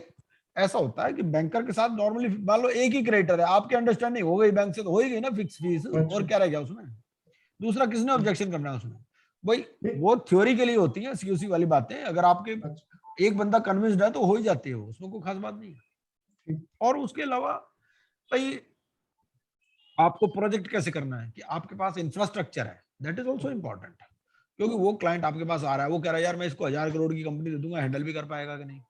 ऐसा होता है कि बैंकर के साथ नॉर्मली मान लो एक ही क्रेडिटर है, आपकी अंडरस्टैंडिंग हो गई बैंक से तो हो ही गई ना फिक्स फीस, और क्या रह गया उसमें, दूसरा किसने ऑब्जेक्शन करना है उसमें भाई, वो थ्योरी के लिए होती है सीयूसी वाली बातें, अगर आपके एक बंदा कन्विंस्ड है तो हो ही जाती है, उसमें कोई खास बात नहीं है। और उसके अलावा भाई आपको प्रोजेक्ट कैसे करना है कि आपके पास इंफ्रास्ट्रक्चर है, दैट इज ऑल्सो इम्पोर्टेंट, क्योंकि वो क्लाइंट आपके पास आ रहा है, वो कह रहा है यार मैं इसको 1000 करोड़ की कंपनी दे दूंगा, हैंडल भी कर पाएगा कि नहीं,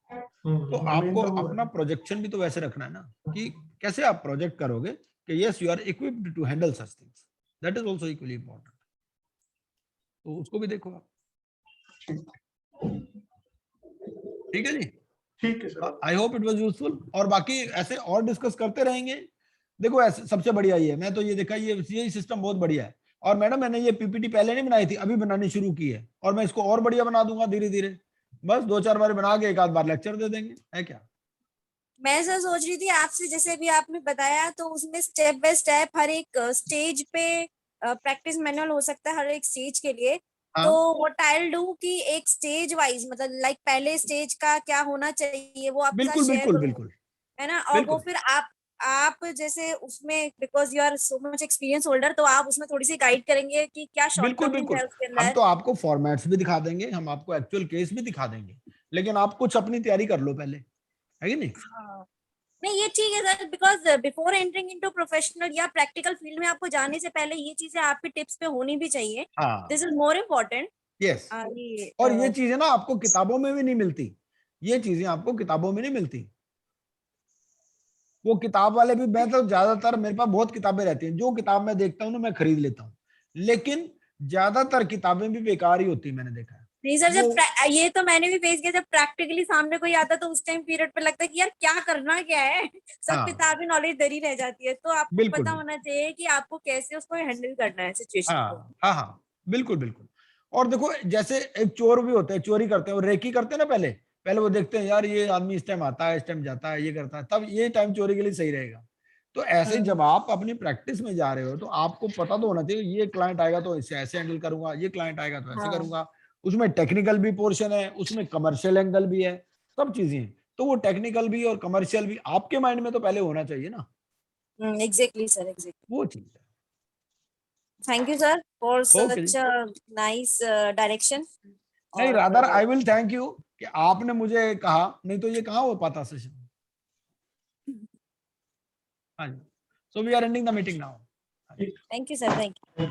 तो आपको अपना प्रोजेक्शन भी तो वैसे रखना है ना कि कैसे आप प्रोजेक्ट करोगे कि yes you are equipped to handle such things, that is also equally important, तो उसको भी देखो आप। ठीक है जी, ठीक है sir. I hope it was useful, और बाकी ऐसे और डिस्कस करते रहेंगे। देखो ऐसे सबसे बढ़िया ये है, मैं तो ये देखा ये सिस्टम बहुत बढ़िया है, और मैडम मैंने ये पीपीटी पहले नहीं बनाई थी, अभी बनानी शुरू की है, और मैं इसको और बढ़िया बना दूंगा धीरे धीरे, बस 2-4 बार बना के एक आध बार लेक्चर दे देंगे, है क्या? मैं सर सोच रही थी आपसे, जैसे भी आपने बताया तो उसमें स्टेप बाय स्टेप हर एक स्टेज पे प्रैक्टिस मैनुअल हो सकता है हर एक स्टेज के लिए। हाँ। तो व्हाट आई विल डू कि एक स्टेज वाइज मतलब लाइक पहले स्टेज का क्या होना चाहिए वो आपके साथ बिल्कुल शेयर बिल्कुल करूँ, बिल्कुल है ना? और वो बिल्कुल फिर आप जैसे उसमें because you are so much experience holder, तो आप उसमें थोड़ी सी गाइड करेंगे कि क्या बिल्कुल शॉर्टकमिंग बिल्कुल है उसके हम अंदर। तो आपको फॉर्मेट्स भी दिखा देंगे, हम आपको एक्चुअल केस भी दिखा देंगे, लेकिन आप कुछ अपनी तैयारी कर लो पहले, है कि नहीं? हाँ नहीं ये ठीक है sir, because before entering into professional या प्रैक्टिकल फील्ड में आपको जाने से पहले ये चीजें आपके टिप्स पे होनी भी चाहिए। हाँ this is more important. Yes, और ये चीजें ना आपको किताबों में भी नहीं मिलती, ये चीजें आपको किताबों में नहीं मिलती, वो किताब वाले भी, मैं तो ज्यादातर मेरे पास बहुत किताबें रहती हैं, जो किताब मैं देखता हूँ ना मैं खरीद लेता हूँ, लेकिन ज्यादातर किताबें भी बेकार ही होती है, मैंने देखा है। नहीं सर, वो जब ये तो मैंने भी फेस किया, जब प्रैक्टिकली सामने कोई आता तो उस टाइम पीरियड पे लगता है कि यार क्या करना क्या है, सब हाँ किताबी नॉलेज दरी रह जाती है। तो आपको बिल्कुल पता बिल्कुल, होना चाहिए कि आपको कैसे उसको हैंडल करना है सिचुएशन को। हाँ हाँ हाँ बिल्कुल बिल्कुल। और देखो जैसे एक चोर भी होते हैं, चोरी करते हैं, वो रेकी करते हैं ना, पहले पहले वो देखते हैं यार ये आदमी इस टाइम आता है, इस टाइम जाता है, ये करता है, तब ये टाइम चोरी के लिए सही रहेगा। तो ऐसे ही जब आप अपनी प्रैक्टिस में जा रहे हो तो आपको पता तो होना चाहिए, ये क्लाइंट आएगा तो इसे ऐसे हैंडल करूंगा, ये क्लाइंट आएगा तो ऐसे हाँ करूंगा, उसमें टेक्निकल भी पोर्शन है, उसमें कमर्शियल एंगल भी है, सब चीजें हैं, तो वो टेक्निकल भी और कमर्शियल भी आपके माइंड में तो पहले होना चाहिए ना, एग्जैक्टली सर, एग्जैक्टली। वो चीज है। Thank you sir for okay such nice direction. नहीं, और rather I will thank you कि आपने मुझे कहा, नहीं तो ये कहाँ हो पाता सेशन। हाँ जी, so we are ending the meeting now. Thank you sir, thank you.